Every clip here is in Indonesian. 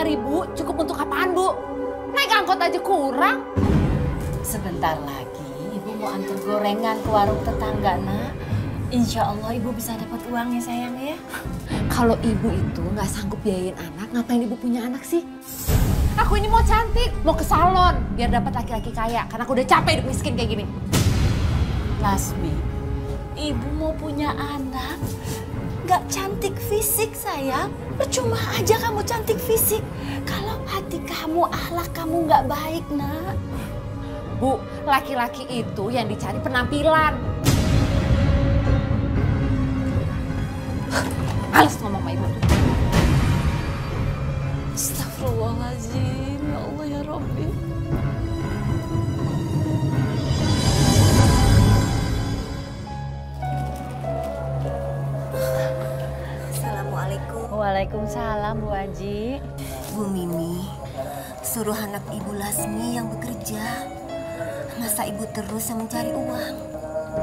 5.000 cukup untuk apaan, Bu? Naik angkot aja kurang. Sebentar lagi Ibu mau antar gorengan ke warung tetangga, Nak. Insya Allah Ibu bisa dapat uang ya sayang ya. Kalau Ibu itu nggak sanggup biayain anak, ngapain Ibu punya anak sih? Aku ini mau cantik, mau ke salon biar dapat laki-laki kaya. Karena aku udah capek hidup miskin kayak gini. Lasmi, Ibu mau punya anak, nggak cantik fisik sayang. Percuma aja kamu cantik fisik. Kalau hati kamu, akhlak kamu nggak baik, Nak. Bu, laki-laki itu yang dicari penampilan. Males ngomong sama Ibu. Astagfirullahaladzim, ya Allah ya Rabbi. Assalamualaikum. Waalaikumsalam Bu Haji. Bu Mimi, suruh anak Ibu Lasmi yang bekerja. Masa Ibu terus yang mencari uang?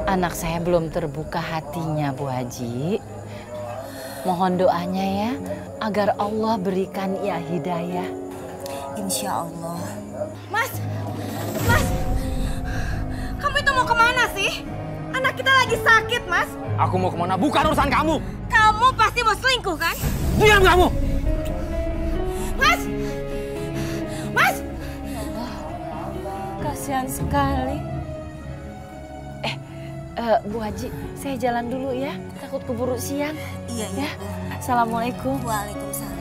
Anak saya belum terbuka hatinya Bu Haji. Mohon doanya ya, agar Allah berikan ia hidayah. Insya Allah. Mas, kamu itu mau kemana sih? Anak kita lagi sakit, Mas. Aku mau kemana? Bukan urusan kamu. Kamu pasti mau selingkuh, kan? Diam kamu! Mas! Kasihan sekali. Bu Haji, saya jalan dulu ya. Takut keburu siang. Iya, Ya. Bu. Assalamualaikum. Waalaikumsalam.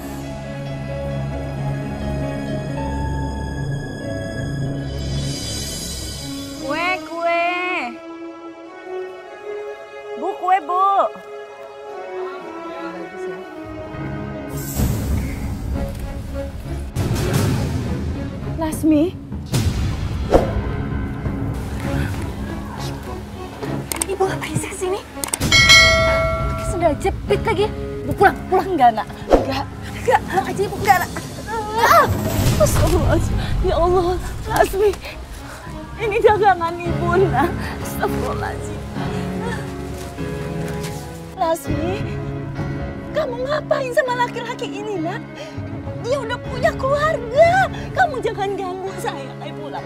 Kue. Bu, kue, Bu. Lasmi, Ibu ngapain sih kesini? Pakai sendal jepit lagi. Bu, pulang. enggak nak. Enggak. Pulang aja Ibu. Enggak. Astagfirullahaladzim. Ya Allah, Lasmi. Ini dagangan Ibu, nak. Astagfirullahaladzim. Lasmi, kamu ngapain sama laki-laki ini, nak? Dia udah punya keluarga. Kamu jangan ganggu saya. Ayo pulang.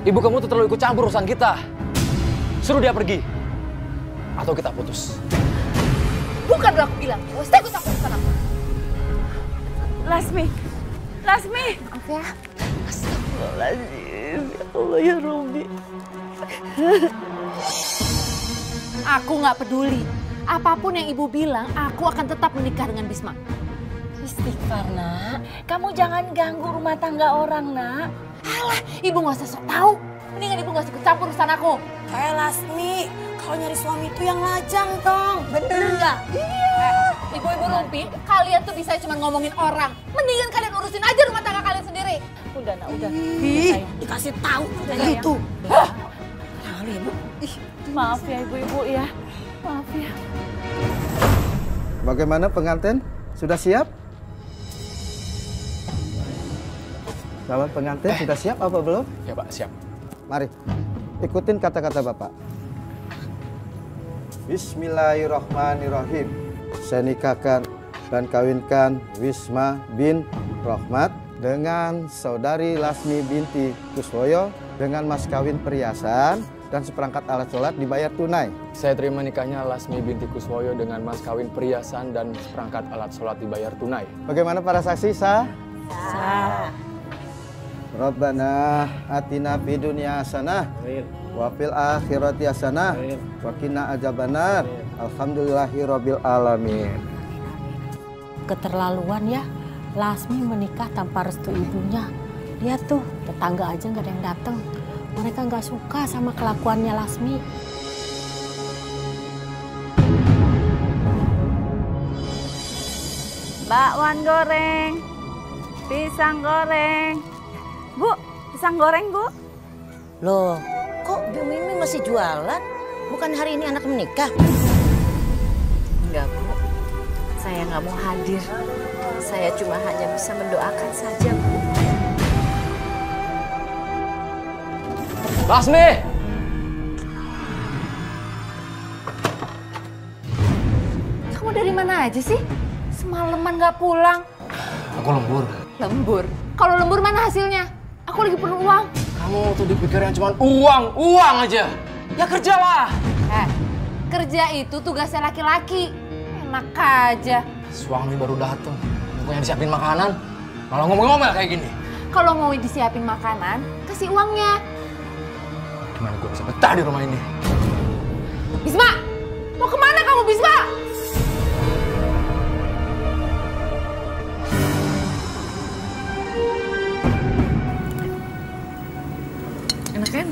Ibu kamu tuh terlalu ikut campur urusan kita. Suruh dia pergi. Atau kita putus. Bukan udah aku bilang. Gak usah ikut campur urusan aku. Maaf ya. Astagfirullahaladzim. Ya Allah ya Rabbi. Aku nggak peduli. Apapun yang Ibu bilang, aku akan tetap menikah dengan Bisma. Istighfar, nak. Kamu jangan ganggu rumah tangga orang, nak. Alah, Ibu nggak usah sok tahu. Mendingan Ibu nggak usah ikut campur urusan aku. Lasmi, kalau nyari suami itu yang lajang dong. Bener nggak? Iya. Ibu-ibu rumpi, kalian tuh bisa cuma ngomongin orang. Mendingan kalian urusin aja rumah tangga kalian sendiri. Udah, nak, udah. Ih, dikasih tahu itu. Kali Ibu. Maaf ya ibu-ibu ya. Maaf ya. Bagaimana pengantin? Sudah siap? Calon pengantin sudah siap apa belum? Ya Pak, siap. Mari, ikutin kata-kata Bapak. Bismillahirrahmanirrahim. Saya nikahkan dan kawinkan Wisma bin Rohmat dengan saudari Lasmi binti Kuswoyo dengan mas kawin perhiasan dan seperangkat alat sholat dibayar tunai. Saya terima nikahnya Lasmi binti Kuswoyo dengan mas kawin perhiasan dan seperangkat alat sholat dibayar tunai. Bagaimana para saksi sah? Sah. Rabbana atina fid dunya hasanah wa fil akhirati hasanah wa qina adzabannar. Alhamdulillahirabbil alamin. Keterlaluan ya, Lasmi menikah tanpa restu ibunya. Lihat tuh, tetangga aja nggak ada yang datang. Mereka nggak suka sama kelakuannya Lasmi. Bakwan goreng, pisang goreng. Bu, pisang goreng, Bu. Loh, kok Bu Mimi masih jualan? Bukan hari ini anak menikah? Enggak, Bu. Saya nggak mau hadir. Saya cuma hanya bisa mendoakan saja, Bu. Lasmi! Kamu dari mana aja sih? Semalaman nggak pulang. Aku lembur. Lembur? Kalau lembur mana hasilnya? Aku lagi perlu uang. Kamu tuh dipikirnya cuma uang aja. Ya kerjalah. Kerja itu tugasnya laki-laki. Enak aja. Suami baru datang, bukannya disiapin makanan, malah ngomong-ngomel kayak gini. Kalau mau disiapin makanan, kasih uangnya. Gimana gue bisa betah di rumah ini? Bisma! Mau kemana kamu, Bisma? Enak kan?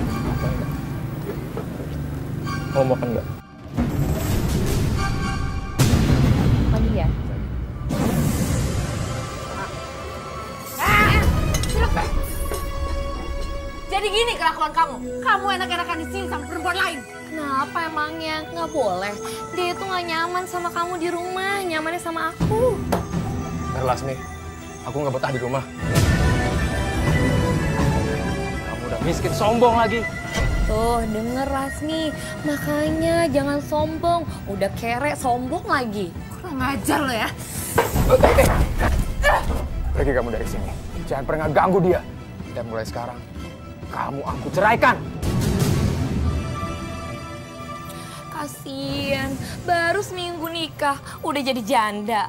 Mau makan nggak? Mandi ya? Jadi gini kelakuan kamu. Kamu enak-enakan di sini sama perempuan lain. Kenapa emangnya? Nggak boleh. Dia itu nggak nyaman sama kamu di rumah, nyamannya sama aku. Lasmi, aku nggak betah di rumah. Kamu udah miskin, sombong lagi. Tuh, denger Lasmi. Makanya jangan sombong. Udah kere, sombong lagi. Kurang ajar lo ya. Pergi kamu dari sini. Jangan pernah ganggu dia. Dan mulai sekarang, kamu aku ceraikan. Kasian, baru seminggu nikah, udah jadi janda.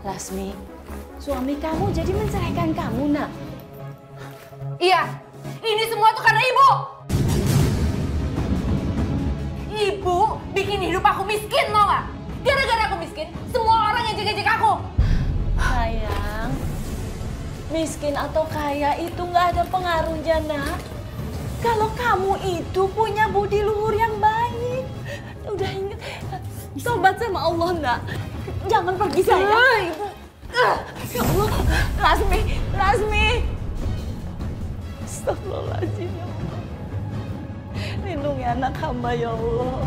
Lasmi, suami kamu jadi menceraikan kamu, nak? Iya, ini semua tuh karena ibu. Ibu bikin hidup aku miskin, mau nggak? Gara-gara aku miskin, semua orang yang jaga-jaga aku. Sayang, miskin atau kaya itu nggak ada pengaruhnya, nak. Kalau kamu itu punya budi luhur yang baik. Udah ingat, tobat sama Allah, nak. Jangan pergi, sayang. Ya Allah, Lasmi. Astagfirullahaladzim, ya Allah. Lindungi anak hamba, ya Allah.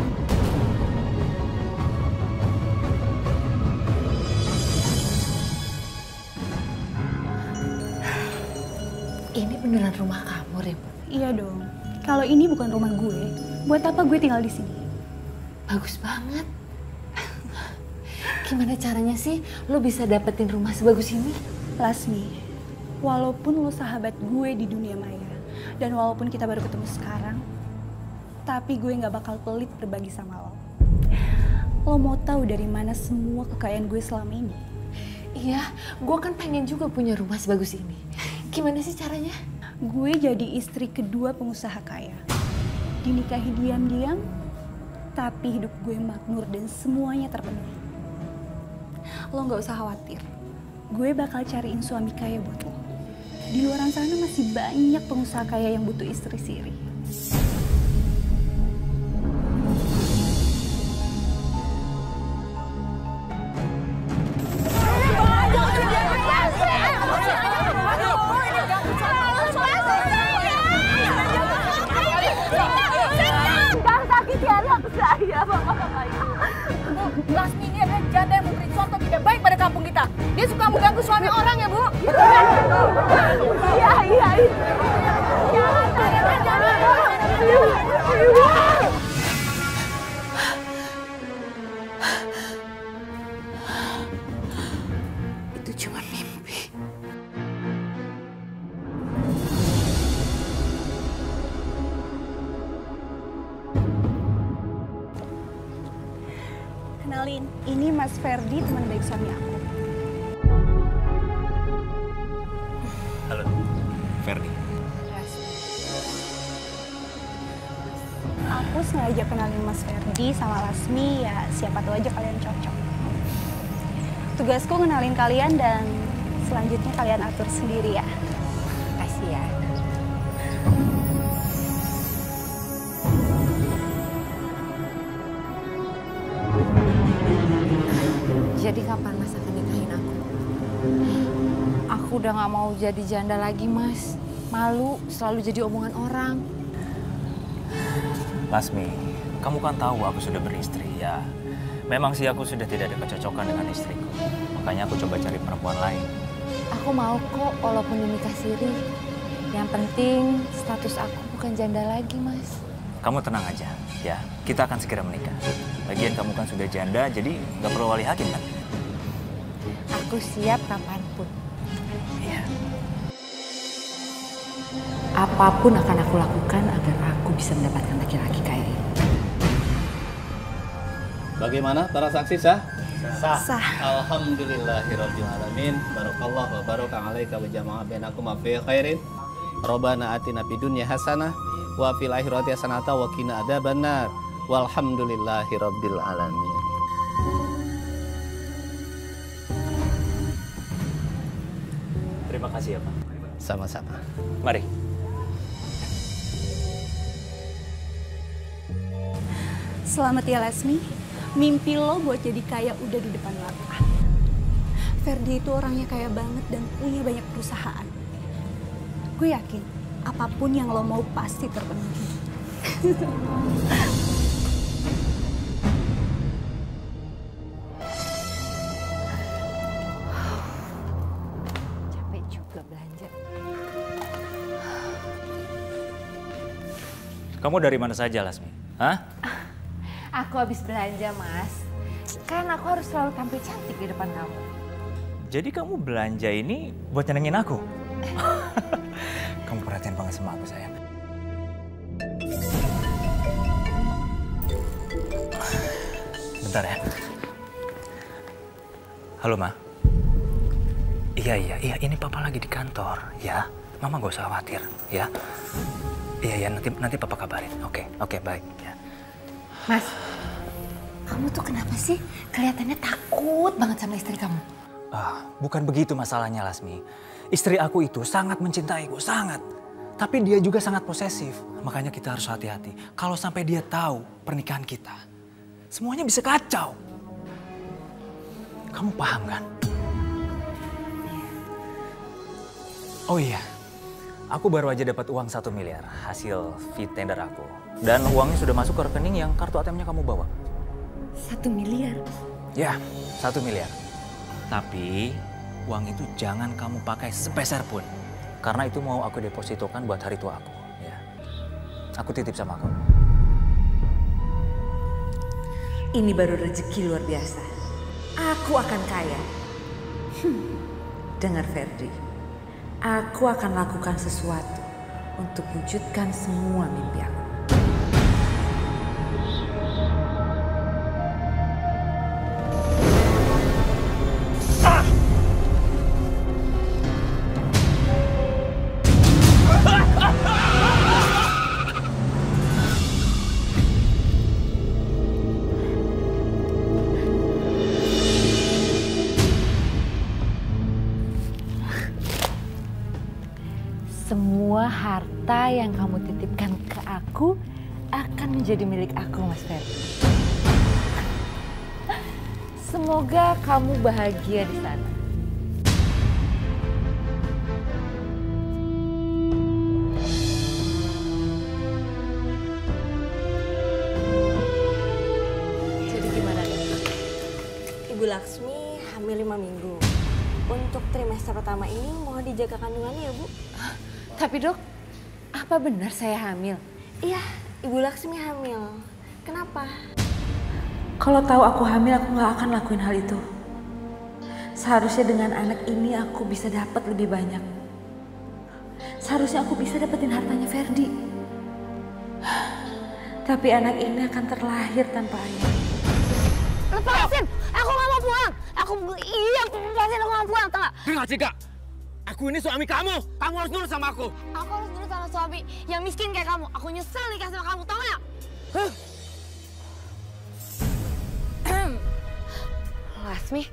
Ini beneran rumah kamu, Rim? Iya dong. Kalau ini bukan rumah gue, buat apa gue tinggal di sini? Bagus banget. Gimana caranya sih lo bisa dapetin rumah sebagus ini? Lasmi, walaupun lo sahabat gue di dunia maya, dan walaupun kita baru ketemu sekarang, tapi gue gak bakal pelit berbagi sama lo. Lo mau tahu dari mana semua kekayaan gue selama ini? Iya, gue kan pengen juga punya rumah sebagus ini. Gimana sih caranya? Gue jadi istri kedua pengusaha kaya. Dinikahi diam-diam, tapi hidup gue makmur dan semuanya terpenuhi. Lo gak usah khawatir, gue bakal cariin suami kaya buat lo. Di luar sana masih banyak pengusaha kaya yang butuh istri siri. Lasmi ini adalah janda yang memberi contoh tidak baik pada kampung kita. Dia suka mengganggu suami orang ya, Bu. Iya. Itu cuma mimpi. Kenalin, ini Mas Ferdi, teman baik suami aku. Halo, Ferdi. Aku sengaja kenalin Mas Ferdi sama Lasmi, ya siapa tahu aja kalian cocok. Tugasku kenalin kalian dan selanjutnya kalian atur sendiri ya. Kasih ya. Jadi kapan Mas akan nikahin aku? Aku udah gak mau jadi janda lagi, Mas. Malu selalu jadi omongan orang. Lasmi, kamu kan tahu aku sudah beristri ya. Memang sih aku sudah tidak ada kecocokan dengan istriku. Makanya aku coba cari perempuan lain. Aku mau kok walaupun dinikah siri. Yang penting status aku bukan janda lagi, Mas. Kamu tenang aja ya. Kita akan segera menikah. Lagian kamu kan sudah janda, jadi nggak perlu wali hakim kan? Aku siap kapanpun. Iya. Apapun akan aku lakukan agar aku bisa mendapatkan laki-laki kayak ini. Bagaimana para saksi sah? Sah. Alhamdulillahirabbil alamin. Barakallah wa baraka alaika wa jama'a bainakum fi khairin. Rabbana atina fid dunya hasanah wa fil akhirati hasanah wa qina adzabannar. Walhamdulillahirabbil alamin. Terima kasih ya, Pak. Sama-sama. Mari. Selamat ya Lasmi, mimpi lo buat jadi kaya udah di depan mata. Ferdi itu orangnya kaya banget dan punya banyak perusahaan. Gue yakin apapun yang lo mau pasti terpenuhi. Capek juga belanja. Kamu dari mana saja, Lasmi? Hah? Aku habis belanja, Mas. Kan aku harus selalu tampil cantik di depan kamu. Jadi kamu belanja ini buat nyenengin aku? Kamu perhatian banget sama aku, sayang. Bentar ya. Halo, Ma. Iya, ini Papa lagi di kantor, ya. Mama gak usah khawatir, ya. Iya, nanti Papa kabarin. Oke, baik, ya. Mas, kamu tuh kenapa sih kelihatannya takut banget sama istri kamu? Bukan begitu masalahnya, Lasmi. Istri aku itu sangat mencintaiku, sangat. Tapi dia juga sangat posesif. Makanya kita harus hati-hati. Kalau sampai dia tahu pernikahan kita, semuanya bisa kacau. Kamu paham kan? Oh iya, aku baru aja dapat uang 1 miliar hasil fee tender aku. Dan uangnya sudah masuk ke rekening yang kartu ATM-nya kamu bawa. 1 miliar? Ya, 1 miliar. Tapi uang itu jangan kamu pakai sepeser pun. Karena itu mau aku depositokan buat hari tua aku. Ya. Aku titip sama kamu. Ini baru rezeki luar biasa. Aku akan kaya. Dengar Ferdi, aku akan lakukan sesuatu untuk wujudkan semua mimpi aku. Semua harta yang kamu titipkan ke aku akan menjadi milik aku, Mas Ferdi. Semoga kamu bahagia di sana. Jadi gimana nih? Ibu Laksmi hamil 5 minggu. Untuk trimester pertama ini mau dijaga kandungannya ya, Bu? Tapi dok, apa benar saya hamil? Iya, Ibu Laksmi hamil. Kenapa? Kalau tahu aku hamil, aku nggak akan lakuin hal itu. Seharusnya dengan anak ini aku bisa dapat lebih banyak. Seharusnya aku bisa dapetin hartanya Ferdi. Tapi anak ini akan terlahir tanpa ayah. Lepasin! Aku nggak mau pulang! Lepasin, aku nggak mau pulang, tau nggak? Dengar, Cika. Aku ini suami kamu. Kamu harus nurut sama aku. Aku harus nurut sama suami yang miskin kayak kamu. Aku nyesel nikah sama kamu, tau nggak? Lasmi?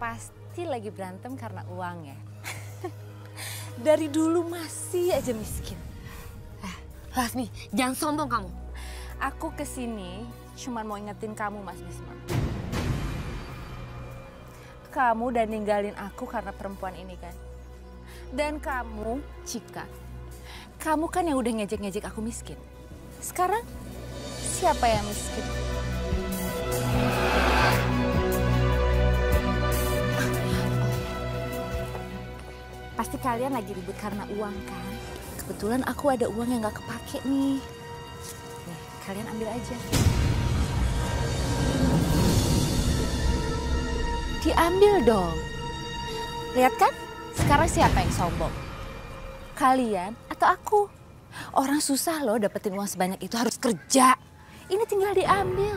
Pasti lagi berantem karena uang ya? Dari dulu masih aja miskin. Lasmi, jangan sombong kamu. Aku kesini cuma mau ingetin kamu, Mas Bisma. Kamu udah ninggalin aku karena perempuan ini kan? Dan kamu, Cika, kamu kan yang udah ngejek-ngejek aku miskin. Sekarang siapa yang miskin? Pasti kalian lagi ribut karena uang kan? Kebetulan aku ada uang yang gak kepake nih. Nih, kalian ambil aja. Diambil dong. Lihat kan? Sekarang siapa yang sombong? Kalian atau aku? Orang susah loh dapetin uang sebanyak itu, harus kerja. Ini tinggal diambil.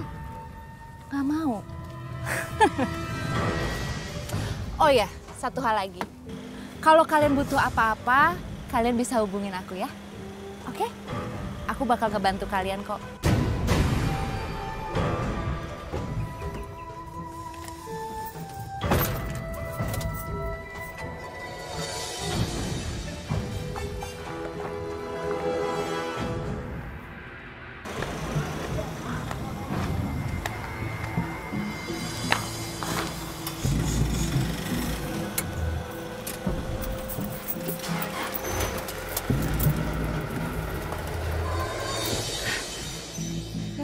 Gak mau. Oh ya, satu hal lagi. Kalau kalian butuh apa-apa, kalian bisa hubungin aku ya. Oke? Aku bakal ngebantu kalian kok.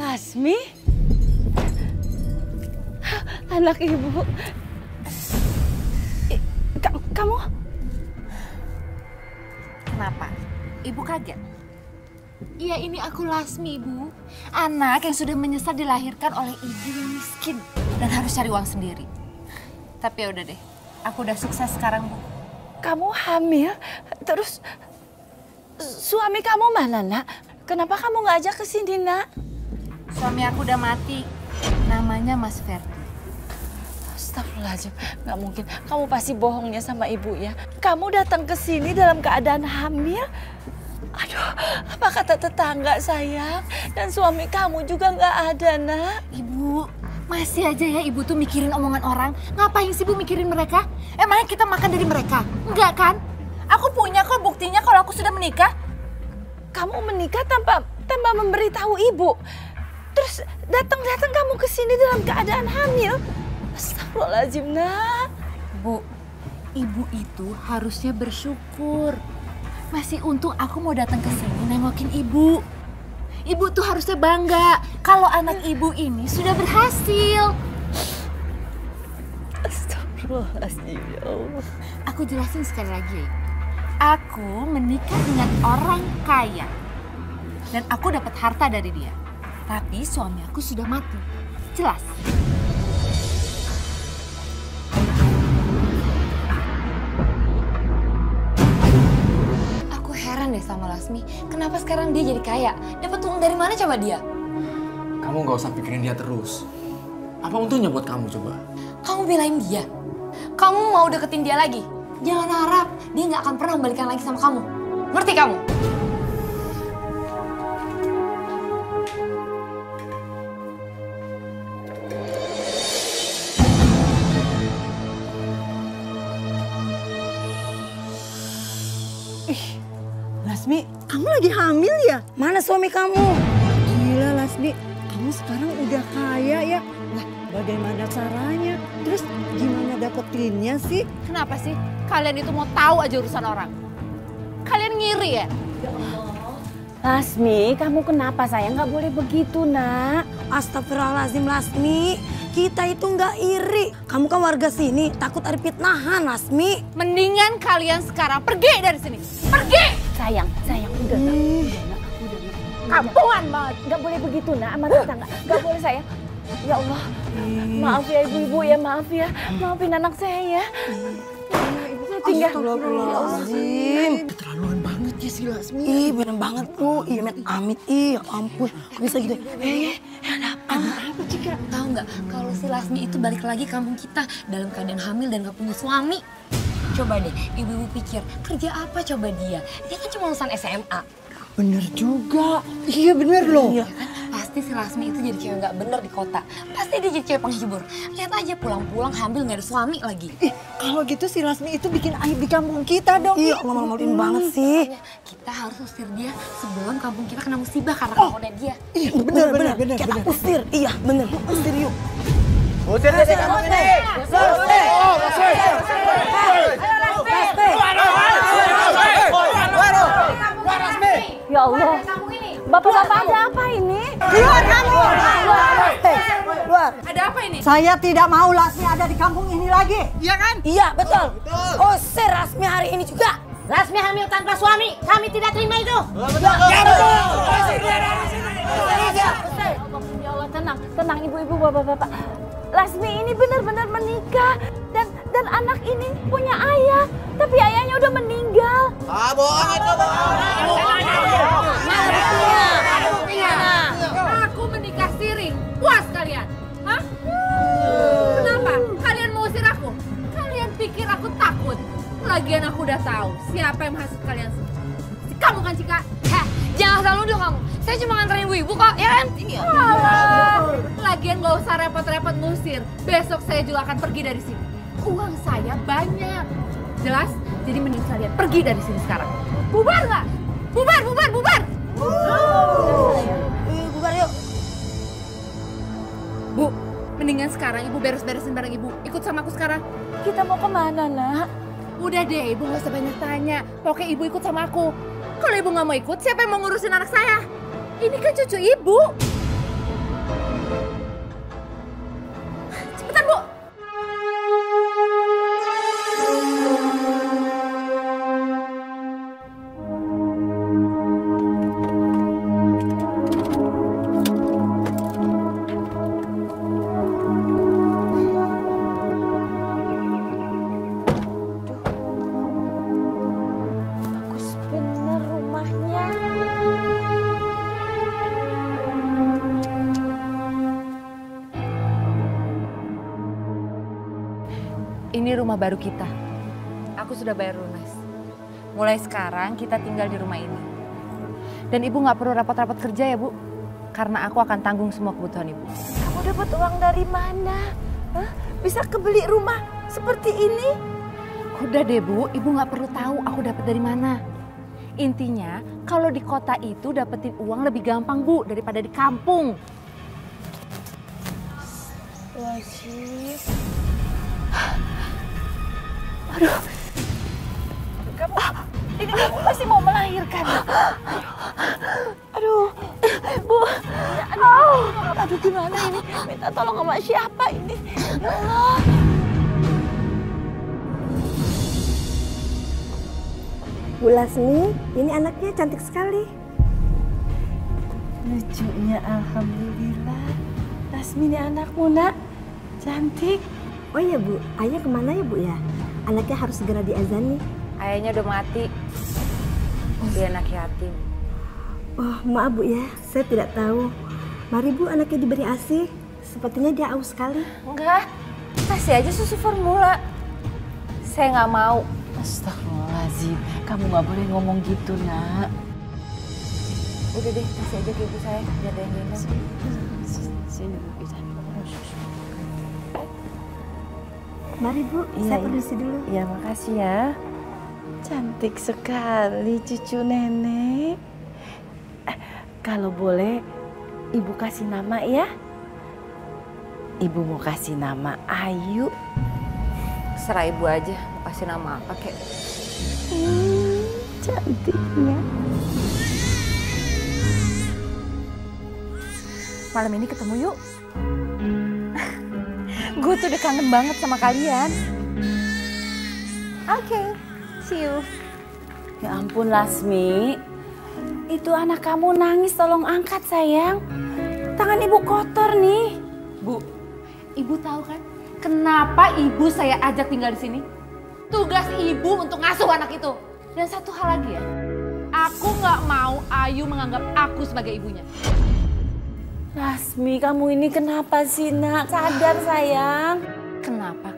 Lasmi? Anak ibu. Kamu? Kenapa? Ibu kaget? Iya, ini aku Lasmi, Ibu. Anak yang sudah menyesal dilahirkan oleh ibu yang miskin dan harus cari uang sendiri. Tapi ya udah deh, aku udah sukses sekarang, Bu. Kamu hamil? Terus suami kamu mana, Nak? Kenapa kamu nggak ajak ke sini, Nak? Suami aku udah mati. Namanya Mas Ferdi. Astagfirullahaladzim, nggak mungkin. Kamu pasti bohongnya sama ibu ya. Kamu datang ke sini dalam keadaan hamil? Aduh, apa kata tetangga sayang? Dan suami kamu juga nggak ada, Nak. Ibu, masih aja ya ibu tuh mikirin omongan orang. Ngapain sih Bu mikirin mereka? Emangnya kita makan dari mereka? Enggak kan? Aku punya kok buktinya kalau aku sudah menikah. Kamu menikah tanpa memberitahu ibu. Terus datang kamu ke sini dalam keadaan hamil. Astagfirullahaladzim, Nak. Bu, ibu itu harusnya bersyukur. Masih untung aku mau datang ke sini nengokin ibu. Ibu tuh harusnya bangga kalau anak ibu ini sudah berhasil. Astagfirullahaladzim, ya Allah. Aku jelasin sekali lagi. Aku menikah dengan orang kaya. Dan aku dapat harta dari dia. Tapi suami aku sudah mati. Jelas? Aku heran deh sama Lasmi. Kenapa sekarang dia jadi kaya? Dapat uang dari mana coba dia? Kamu gak usah pikirin dia terus. Apa untungnya buat kamu coba? Kamu belain dia. Kamu mau deketin dia lagi. Jangan harap dia gak akan pernah balikan lagi sama kamu. Ngerti kamu? Lasmi, kamu lagi hamil ya? Mana suami kamu? Gila Lasmi, kamu sekarang udah kaya ya? Lah, bagaimana caranya? Terus gimana dapetinnya sih? Kenapa sih? Kalian itu mau tahu aja urusan orang? Kalian ngiri ya? Lasmi, kamu kenapa sayang? Nggak boleh begitu, Nak. Astagfirullahaladzim Lasmi, kita itu nggak iri. Kamu kan warga sini, takut ada fitnahan Lasmi. Mendingan kalian sekarang pergi dari sini. Pergi! Sayang, udah Nak. Udah Nak. Kampungan banget. Nggak boleh begitu, Nak. Sama tetangga. Nggak boleh sayang. Ya Allah, maaf ya ibu-ibu ya, maaf ya. Maafin anak saya ya. Tinggal. Astagfirullahaladzim. Keterlaluan banget ya si Lasmi. Ih, bener banget tuh. Iya, met amit. Ih, ya ampun. Kok bisa gitu? Ada apa Cika? Tahu nggak kalau si Lasmi itu balik lagi kampung kita dalam keadaan hamil dan gak punya suami. Coba deh, ibu-ibu pikir kerja apa coba dia? Dia kan cuma lulusan SMA. Bener juga. Iya bener loh. Iya kan? Pasti si Lasmi itu jadi cewek nggak bener di kota. Pasti dia jadi cewek penghibur. Lihat aja pulang-pulang hamil nggak ada suami lagi. Kalau gitu si Lasmi itu bikin aib di kampung kita dong. Iya, malu-maluin banget sih. Kita harus usir dia sebelum kampung kita kena musibah karena kelakuannya dia. Iya, bener. Kita usir. Iya, bener. Usir yuk. Usir dari kampung ini. Ya Allah, Bapak-bapak ada apa ini? Keluar kamu! Keluar! Ada apa ini? Saya tidak mau Lasmi ada di kampung ini lagi. Iya kan? Iya, betul. Usir Lasmi hari ini juga. Lasmi hamil tanpa suami. Kami tidak terima itu. Betul. Ya betul. Ya Allah, tenang ibu-ibu, bapak-bapak. Lasmi ini benar-benar menikah dan anak ini punya ayah, tapi ayahnya udah meninggal. Ah, bohong itu, bohong. Mana buktinya? Aku menikah siri. Puas kalian? Hah? Kenapa? Kalian mau usir aku? Kalian pikir aku takut? Lagian aku udah tahu siapa yang menghasut kalian semua. Kamu kan, Cika? Jangan asal nuduh kamu. Saya cuma nganterin ibu-ibu kok, ya kan? Iya. Lagian gak usah repot-repot ngusir. Besok saya juga akan pergi dari sini. Uang saya banyak. Jelas? Jadi mending kalian pergi dari sini sekarang. Bubar nggak? Bubar! Bubar yuk. Bu, mendingan sekarang ibu beres-beresin barang ibu. Ikut sama aku sekarang. Kita mau kemana, Nak? Udah deh, ibu gak usah banyak tanya. Pokoknya ibu ikut sama aku. Kalau ibu gak mau ikut, siapa yang mau ngurusin anak saya? Ini kan cucu ibu. Cepetan, Bu. Ini rumah baru kita. Aku sudah bayar lunas. Mulai sekarang kita tinggal di rumah ini. Dan ibu nggak perlu repot-repot kerja ya, Bu. Karena aku akan tanggung semua kebutuhan ibu. Kamu dapat uang dari mana? Hah? Bisa kebeli rumah seperti ini? Udah deh, Bu. Ibu nggak perlu tahu aku dapat dari mana. Intinya, kalau di kota itu dapetin uang lebih gampang, Bu, daripada di kampung. Wajib. Aduh, kamu ini kamu masih mau melahirkan? Aduh, Bu, aduh gimana ini? Minta tolong sama siapa ini? Ya Allah. Bu Lasmi, ini anaknya cantik sekali. Lucunya, alhamdulillah. Lasmi ini anakmu, Nak. Cantik. Oh iya Bu, ayah kemana ya Bu ya? Anaknya harus segera diazani. Ayahnya udah mati. Dia anak yatim. Oh maaf Bu ya, saya tidak tahu. Mari Bu, anaknya diberi ASI. Sepertinya dia aus sekali. Enggak, kasih aja susu formula. Saya nggak mau. Astagfirullahaladzim, kamu nggak boleh ngomong gitu, Nak. Udah deh, kasih aja ke ibu saya, biar ada yang gendong. Sini Bu, bisa. Mari Bu, saya permisi dulu. Iya, makasih ya. Cantik sekali cucu nenek. Kalau boleh, Ibu kasih nama ya. Ibu mau kasih nama Ayu. Serah ibu aja, mau kasih nama apa kek. Cantiknya. Malam ini ketemu yuk. Gue tuh udah kangen banget sama kalian. Oke, see you. Ya ampun Lasmi, itu anak kamu nangis, tolong angkat sayang. Tangan ibu kotor nih. Bu, ibu tahu kan kenapa ibu saya ajak tinggal di sini? Tugas ibu untuk ngasuh anak itu. Dan satu hal lagi ya, aku nggak mau Ayu menganggap aku sebagai ibunya. Lasmi, kamu ini kenapa sih, Nak? Sadar, sayang. Kenapa?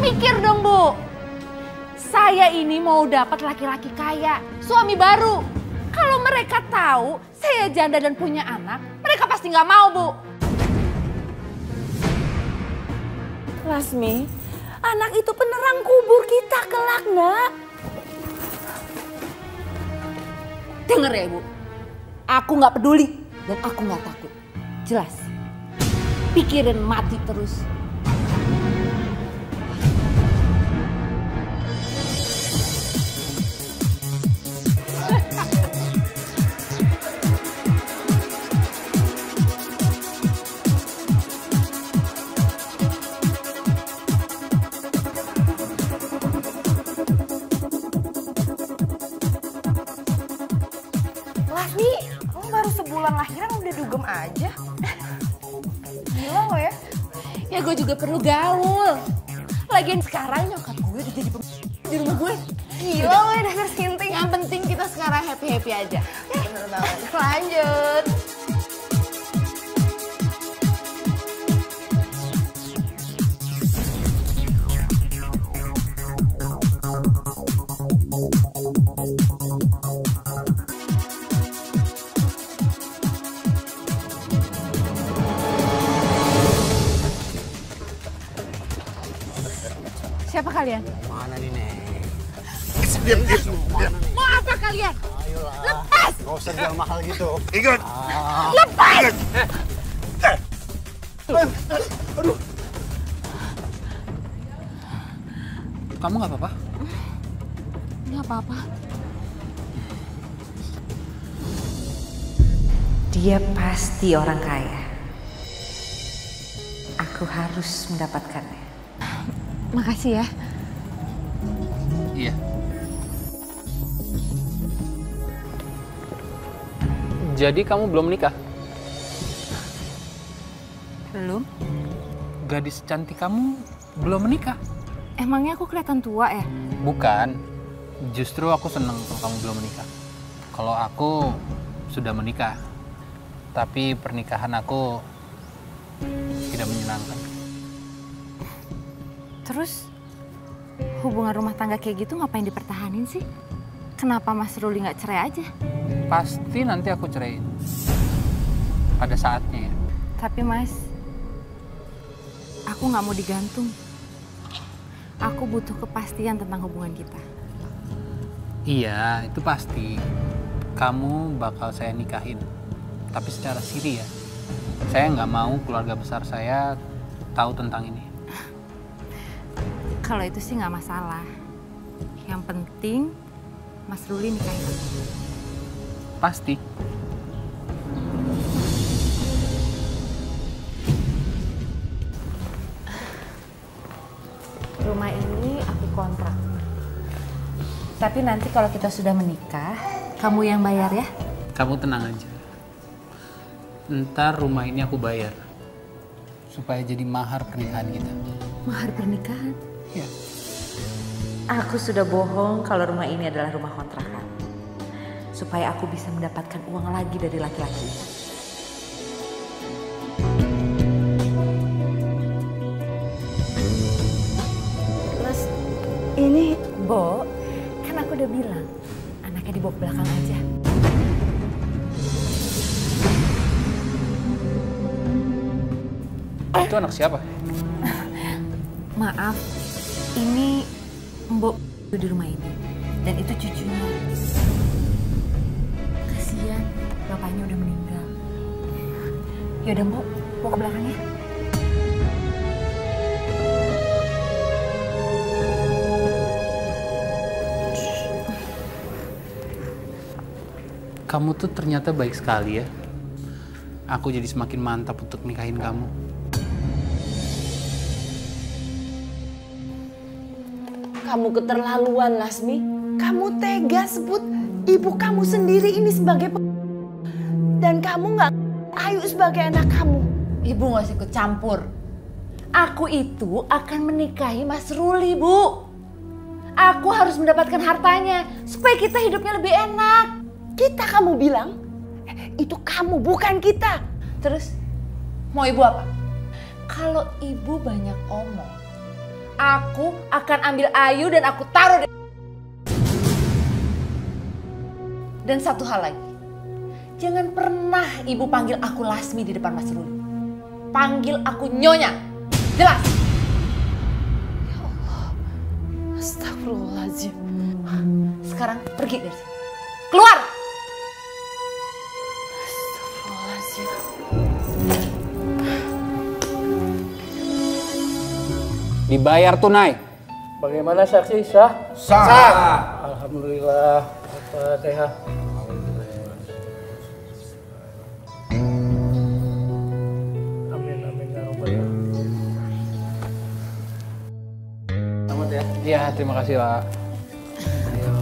Mikir dong, Bu. Saya ini mau dapat laki-laki kaya, suami baru. Kalau mereka tahu saya janda dan punya anak, mereka pasti nggak mau, Bu. Lasmi, anak itu penerang kubur kita kelak, Nak. Dengar ya, Ibu. Aku nggak peduli dan aku nggak takut. Jelas. Pikirin mati terus. Ya gue juga perlu gaul. Lagian sekarang nyokap gue udah jadi di rumah gue. Gila lo ya dasar sinting. Yang penting kita sekarang happy-happy aja. Bener banget. Lanjut. Siapa kalian? Mana nih, Nek? Diam. Mau apa kalian? Ayolah. Lepas! Gak usah jual mahal gitu. Ikut. Lepas! Aduh. Kamu nggak apa-apa? Nggak apa-apa. Dia pasti orang kaya. Aku harus mendapatkannya. Makasih ya. Iya. Jadi kamu belum menikah? Belum? Gadis cantik kamu belum menikah? Emangnya aku kelihatan tua ya? Bukan. Justru aku seneng kalau kamu belum menikah. Kalau aku sudah menikah. Tapi pernikahan aku tidak menyenangkan. Terus hubungan rumah tangga kayak gitu ngapain dipertahanin sih? Kenapa Mas Ruli nggak cerai aja? Pasti nanti aku ceraiin. Pada saatnya ya. Tapi Mas, aku nggak mau digantung. Aku butuh kepastian tentang hubungan kita. Iya, itu pasti. Kamu bakal saya nikahin. Tapi secara siri ya. Saya nggak mau keluarga besar saya tahu tentang ini. Kalau itu sih nggak masalah. Yang penting Mas Ruli nikahin aku. Pasti. Rumah ini aku kontrak. Tapi nanti kalau kita sudah menikah, kamu yang bayar ya? Kamu tenang aja. Ntar rumah ini aku bayar. Supaya jadi mahar pernikahan kita. Mahar pernikahan? Iya. Aku sudah bohong kalau rumah ini adalah rumah kontrakan. Supaya aku bisa mendapatkan uang lagi dari laki-laki. Mas, ini Bo, kan aku udah bilang anaknya dibawa ke belakang aja. Itu anak siapa? Maaf, ini Mbok di rumah ini. Dan itu cucunya. Kasian, bapaknya udah meninggal. Yaudah Mbok, bawa ke belakangnya. Kamu tuh ternyata baik sekali ya. Aku jadi semakin mantap untuk nikahin kamu. Kamu keterlaluan, Lasmi. Kamu tega sebut ibu kamu sendiri ini sebagai dan kamu nggak Ayu sebagai anak kamu. Ibu nggak usah ikut campur. Aku itu akan menikahi Mas Ruli, Bu. Aku harus mendapatkan hartanya supaya kita hidupnya lebih enak. Kita kamu bilang? Itu kamu, bukan kita. Terus mau ibu apa? Kalau ibu banyak omong, aku akan ambil Ayu dan aku taruh di... Dan satu hal lagi, jangan pernah ibu panggil aku Lasmi di depan Mas Ruli. Panggil aku Nyonya, jelas? Ya Allah, astagfirullahaladzim. Sekarang pergi dari sini, keluar! Astagfirullahaladzim. Dibayar tunai. Bagaimana saksi sah? Sah. Alhamdulillah. Al-Fatihah. Amin amin ya rabbal alamin. Selamat ya. Iya, terima kasih Pak. Ayo.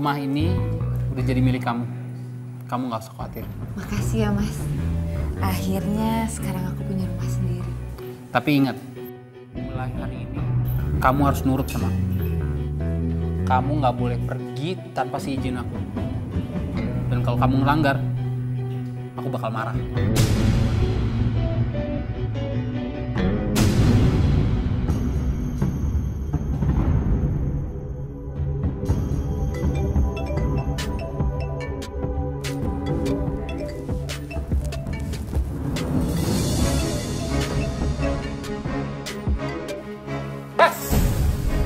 Rumah ini udah jadi milik kamu. Kamu nggak usah khawatir. Makasih ya Mas. Akhirnya sekarang aku punya rumah sendiri. Tapi ingat, mulai hari ini kamu harus nurut sama aku. Kamu nggak boleh pergi tanpa seizin aku. Dan kalau kamu ngelanggar, aku bakal marah.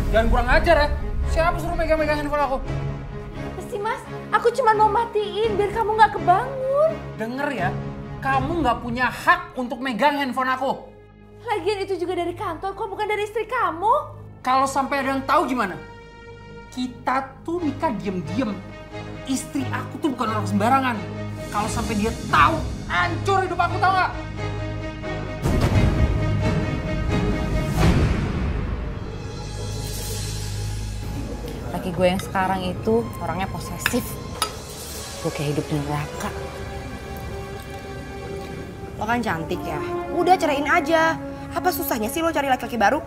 Jangan kurang ajar ya. Siapa suruh megang-megang handphone aku? Apa sih Mas? Aku cuma mau matiin biar kamu nggak kebangun. Denger ya, kamu nggak punya hak untuk megang handphone aku. Lagian itu juga dari kantor kok, bukan dari istri kamu. Kalau sampai ada yang tahu gimana? Kita tuh nikah diem-diem. Istri aku tuh bukan orang sembarangan. Kalau sampai dia tahu, hancur hidup aku, tau nggak? Laki gue yang sekarang itu orangnya posesif. Gue kayak hidup di neraka. Lo kan cantik ya. Udah ceraiin aja. Apa susahnya sih lo cari laki-laki baru?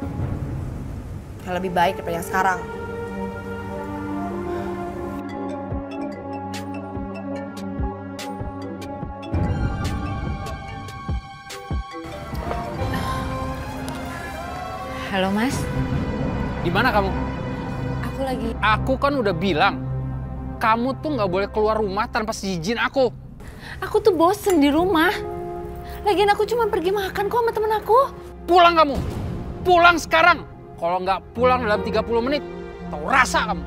Yang lebih baik daripada yang sekarang. Halo Mas. Di mana kamu? Aku lagi. Aku kan udah bilang, kamu tuh nggak boleh keluar rumah tanpa seizin aku. Aku tuh bosen di rumah. Lagian aku cuma pergi makan kok sama temen aku. Pulang kamu. Pulang sekarang. Kalau nggak pulang dalam 30 menit, tahu rasa kamu.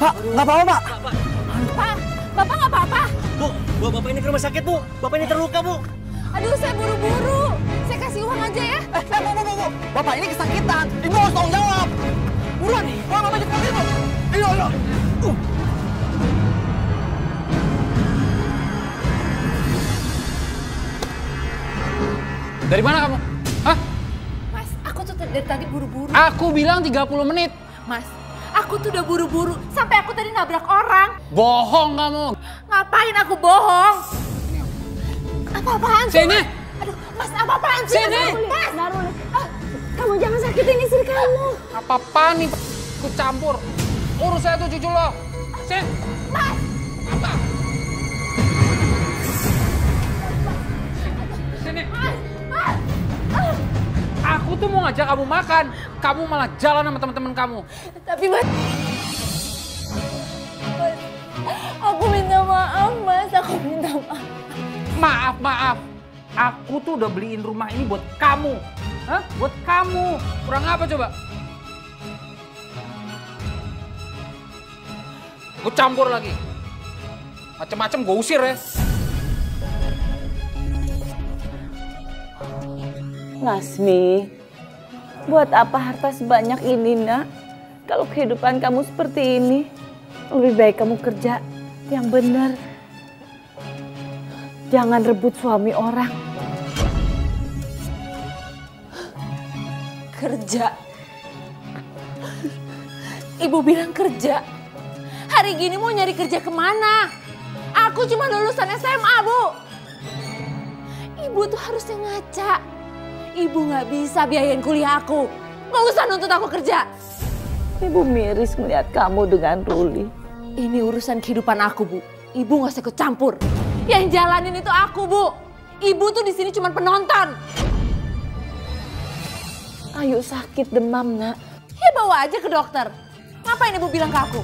Pak, nggak apa-apa, Pak. Pak, Bapak nggak apa-apa? Bu, bawa Bapak ini ke rumah sakit, Bu. Bapak ini terluka, Bu. Aduh, saya buru-buru. Saya kasih uang aja ya. Bu. Bapak ini kesakitan. Ibu harus tanggung jawab. Buruan, bawa Bapak ke mobil, Bu. Ayo. Dari mana kamu? Hah? Mas, aku tuh dari tadi buru-buru. Aku bilang 30 menit. Mas, aku tuh udah buru-buru. Sampai aku tadi nabrak orang. Bohong kamu. Ngapain aku bohong? Apa-apaan sih? Sini. Aduh, Mas, apa-apaan sih? Sini. Mas, kamu jangan sakitin istri kamu. Apa-apaan nih? Aku campur. Urus saya tuh cucu lo. Sini. Mas. Apa? Sini. Aku tuh mau ngajak kamu makan. Kamu malah jalan sama teman-teman kamu. Tapi Mas, aku minta maaf Mas, aku minta maaf. Maaf. Aku tuh udah beliin rumah ini buat kamu. Hah? Buat kamu. Kurang apa coba? Gue campur lagi. Macem-macem gue usir ya. Lasmi, buat apa harta sebanyak ini, Nak? Kalau kehidupan kamu seperti ini, lebih baik kamu kerja yang benar. Jangan rebut suami orang. Kerja. Ibu bilang kerja. Hari gini mau nyari kerja kemana? Aku cuma lulusan SMA, Bu. Ibu tuh harusnya ngaca. Ibu nggak bisa biayain kuliah aku. Nggak usah nuntut aku kerja. Ibu miris melihat kamu dengan Ruli. Ini urusan kehidupan aku, Bu. Ibu nggak usah ikut campur. Yang jalanin itu aku, Bu. Ibu tuh di sini cuma penonton. Ayu sakit demam, Nak. Ya bawa aja ke dokter. Ngapain Ibu bilang ke aku?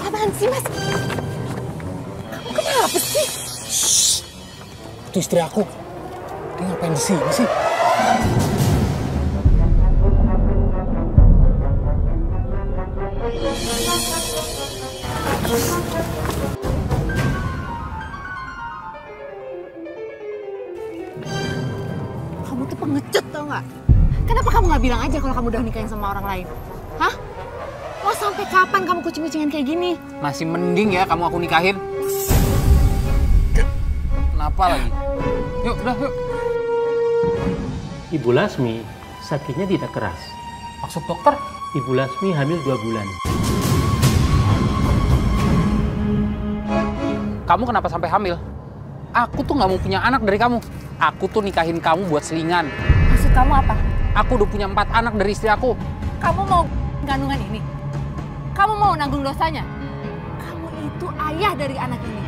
Apaan sih, Mas? Kamu kenapa sih? Itu istri aku. Dia ngapain di sini sih? bilang aja kalau kamu udah nikahin sama orang lain. Hah? Mau sampai kapan kamu kucing-kucingan kayak gini? Masih mending ya kamu aku nikahin. Kenapa lagi? Yuk, udah yuk. Ibu Lasmi sakitnya tidak keras. Maksud dokter? Ibu Lasmi hamil 2 bulan. Kamu kenapa sampai hamil? Aku tuh nggak mau punya anak dari kamu. Aku tuh nikahin kamu buat selingan. Maksud kamu apa? Aku udah punya 4 anak dari istri aku. Kamu mau kandungan ini? Kamu mau nanggung dosanya? Kamu itu ayah dari anak ini.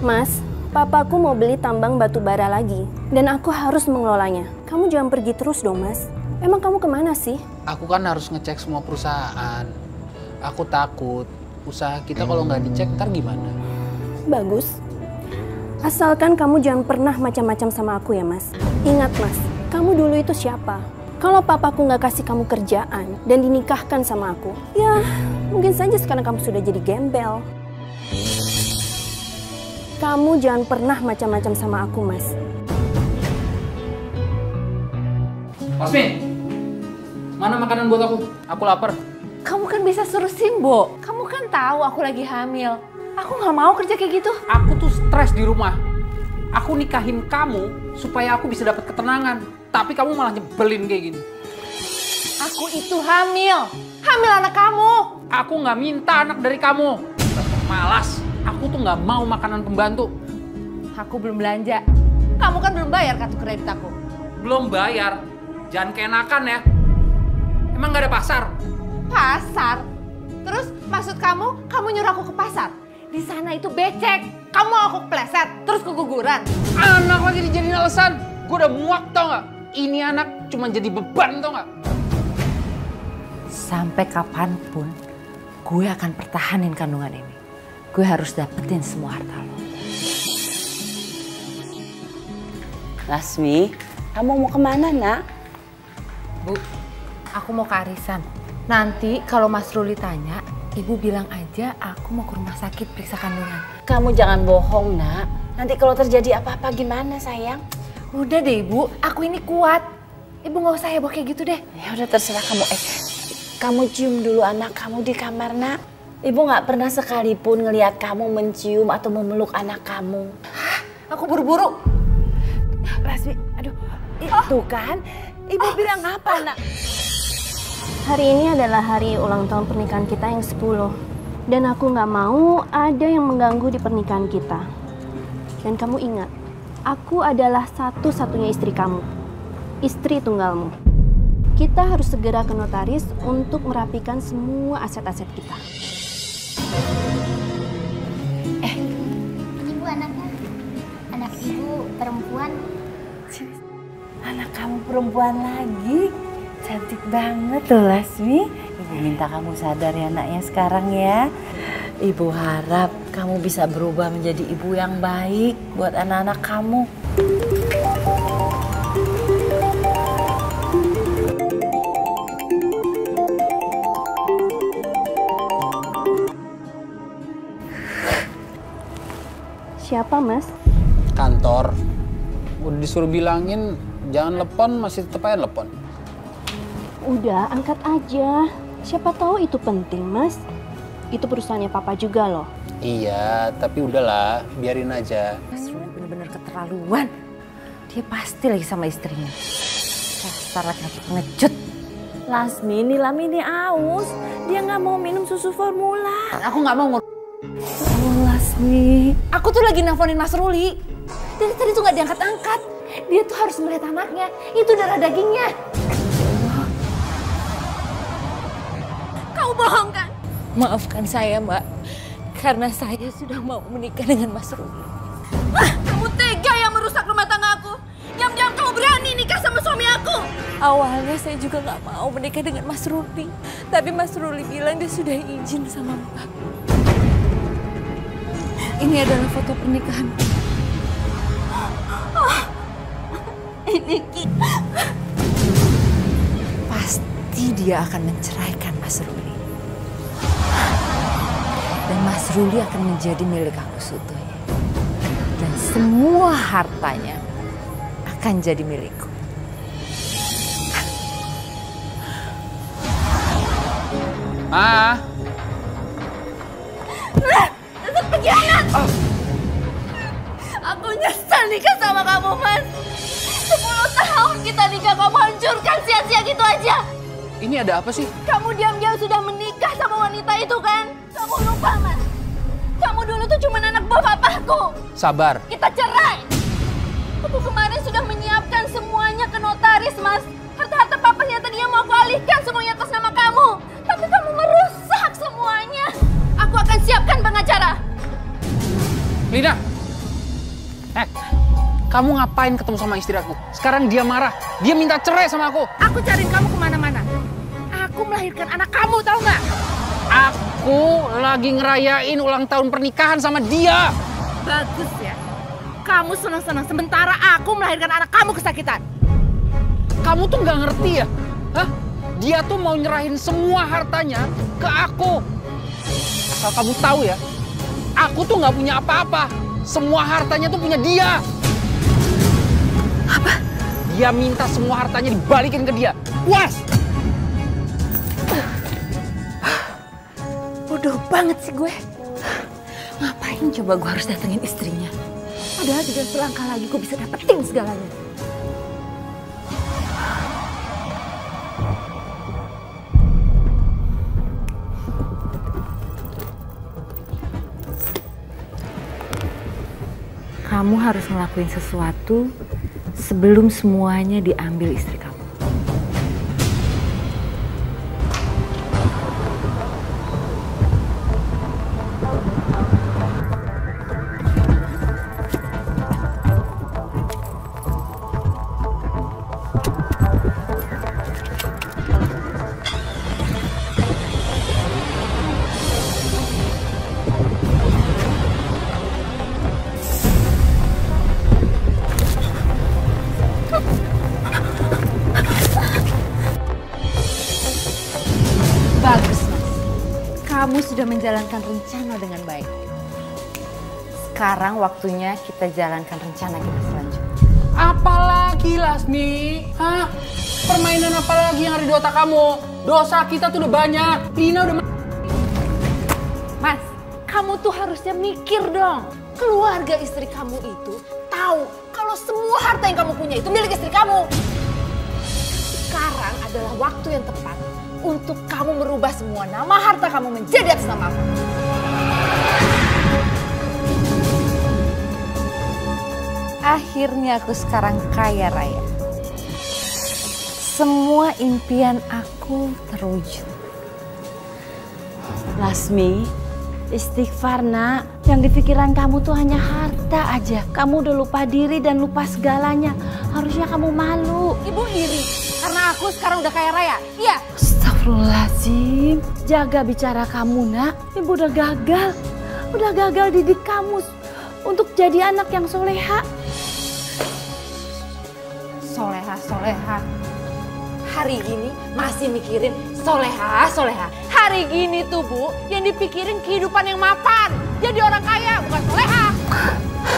Mas, papaku mau beli tambang batu bara lagi. Dan aku harus mengelolanya. Kamu jangan pergi terus dong, Mas. Emang kamu kemana sih? Aku kan harus ngecek semua perusahaan. Aku takut usaha kita kalau nggak dicek ntar gimana? Bagus. Asalkan kamu jangan pernah macam-macam sama aku ya, Mas. Ingat, Mas, kamu dulu itu siapa? Kalau papaku nggak kasih kamu kerjaan dan dinikahkan sama aku, ya mungkin saja sekarang kamu sudah jadi gembel. Kamu jangan pernah macam-macam sama aku, Mas. Lasmi, mana makanan buat aku? Aku lapar. Kamu kan bisa suruh Simbo. Kamu kan tahu aku lagi hamil. Aku nggak mau kerja kayak gitu. Aku tuh stres di rumah. Aku nikahin kamu supaya aku bisa dapat ketenangan. Tapi kamu malah nyebelin kayak gini. Aku itu hamil. Hamil anak kamu. Aku nggak minta anak dari kamu. Malas. Aku tuh nggak mau makanan pembantu. Aku belum belanja. Kamu kan belum bayar kartu kredit aku. Belum bayar. Jangan keenakan ya. Emang nggak ada pasar? Pasar? Terus maksud kamu nyuruh aku ke pasar? Di sana itu becek. Kamu mau aku kepleset, terus keguguran. Anak lagi dijadiin alasan. Gue udah muak tau nggak? Ini anak cuma jadi beban tau nggak? Sampai kapanpun gue akan pertahanin kandungan ini. Gue harus dapetin semua harta lo. Lasmi, kamu mau kemana, Nak? Bu, aku mau ke arisan. Nanti kalau Mas Ruli tanya, Ibu bilang aja aku mau ke rumah sakit periksa kandungan. Kamu jangan bohong, Nak. Nanti kalau terjadi apa-apa gimana, sayang? Udah deh, Ibu. Aku ini kuat. Ibu nggak usah heboh kayak gitu deh. Ya udah terserah kamu. Kamu cium dulu anak kamu di kamar, Nak. Ibu nggak pernah sekalipun ngelihat kamu mencium atau memeluk anak kamu. Hah? Aku buru-buru. Lasmi, aduh. Itu kan, Ibu bilang apa, Nak? Hari ini adalah hari ulang tahun pernikahan kita yang 10. Dan aku nggak mau ada yang mengganggu di pernikahan kita. Dan kamu ingat, aku adalah satu-satunya istri kamu. Istri tunggalmu. Kita harus segera ke notaris untuk merapikan semua aset-aset kita. Ini Bu anaknya. Anak Ibu perempuan. Anak kamu perempuan lagi. Cantik banget loh, Lasmi. Ibu minta kamu sadar ya, Naknya, sekarang ya. Ibu harap kamu bisa berubah menjadi ibu yang baik buat anak-anak kamu. Siapa, Mas? Kantor. Udah disuruh bilangin jangan telepon, masih tetep aja telepon. Udah, angkat aja. Siapa tahu itu penting, Mas. Itu perusahaannya Papa juga loh. Iya, tapi udahlah, biarin aja. Mas Ruli bener-bener keterlaluan. Dia pasti lagi sama istrinya. Dasar laki-laki pengecut. Lasmi, Nilam ini aus. Dia nggak mau minum susu formula. Aku nggak mau Oh, Lasmi. Aku tuh lagi nelfonin Mas Ruli. Dari tadi tuh nggak diangkat-angkat. Dia tuh harus melihat anaknya. Itu darah dagingnya. Kamu bohong kan? Maafkan saya, Mbak. Karena saya sudah mau menikah dengan Mas Ruli. Kamu tega yang merusak rumah tangga aku. Diam-diam kamu berani nikah sama suami aku. Awalnya saya juga nggak mau menikah dengan Mas Ruli. Tapi Mas Ruli bilang dia sudah izin sama Mbak. Ini adalah foto pernikahan. Ini pasti dia akan menceraikan Mas Ruli. Dan Mas Ruli akan menjadi milik aku seutuhnya. Dan semua hartanya akan jadi milikku. Dasar pengkhianat! Aku nyesel nikah sama kamu, Mas. 10 tahun kita nikah, kamu hancurkan sia-sia gitu aja. Ini ada apa sih? Kamu diam-diam sudah menikah sama wanita itu kan? Kamu lupa, Mas. Kamu dulu tuh cuma anak buah papaku. Sabar. Kita cerai. Aku kemarin sudah menyiapkan semuanya ke notaris, Mas. Harta-harta papanya tadi yang mau aku alihkan semuanya atas nama kamu. Tapi kamu merusak semuanya. Aku akan siapkan pengacara. Lina! Kamu ngapain ketemu sama istri aku? Sekarang dia marah. Dia minta cerai sama aku. Aku cariin kamu kemana-mana. Aku melahirkan anak kamu, tahu nggak? Aku lagi ngerayain ulang tahun pernikahan sama dia. Bagus ya. Kamu senang-senang sementara aku melahirkan anak kamu kesakitan. Kamu tuh nggak ngerti ya? Hah? Dia tuh mau nyerahin semua hartanya ke aku. Asal kamu tahu ya, aku tuh nggak punya apa-apa. Semua hartanya tuh punya dia. Apa? Dia minta semua hartanya dibalikin ke dia. Puas! Bodoh banget sih gue. Ngapain coba gue harus datengin istrinya? Padahal 3 langkah lagi gue bisa dapetin segalanya. Kamu harus ngelakuin sesuatu sebelum semuanya diambil istri kamu. Bagus, Mas. Kamu sudah menjalankan rencana dengan baik. Sekarang waktunya kita jalankan rencana kita selanjutnya. Apalagi Lasmi? Hah? Permainan apa lagi yang ada di otak kamu? Dosa kita tuh udah banyak. Lina udah... Mas, kamu tuh harusnya mikir dong. Keluarga istri kamu itu tahu kalau semua harta yang kamu punya itu milik istri kamu. Sekarang adalah waktu yang tepat untuk kamu merubah semua nama harta kamu menjadi atas nama aku. Akhirnya aku sekarang kaya raya. Semua impian aku terwujud. Lasmi, istighfar nak. Yang di pikiran kamu tuh hanya harta aja. Kamu udah lupa diri dan lupa segalanya. Harusnya kamu malu. Ibu iri karena aku sekarang udah kaya raya. Iya. Astagfirullahaladzim. Jaga bicara kamu nak. Ibu udah gagal. Udah gagal didik kamu untuk jadi anak yang soleha. Soleha. Hari gini masih mikirin soleha. Hari gini tuh Bu, yang dipikirin kehidupan yang mapan. Jadi orang kaya, bukan soleha.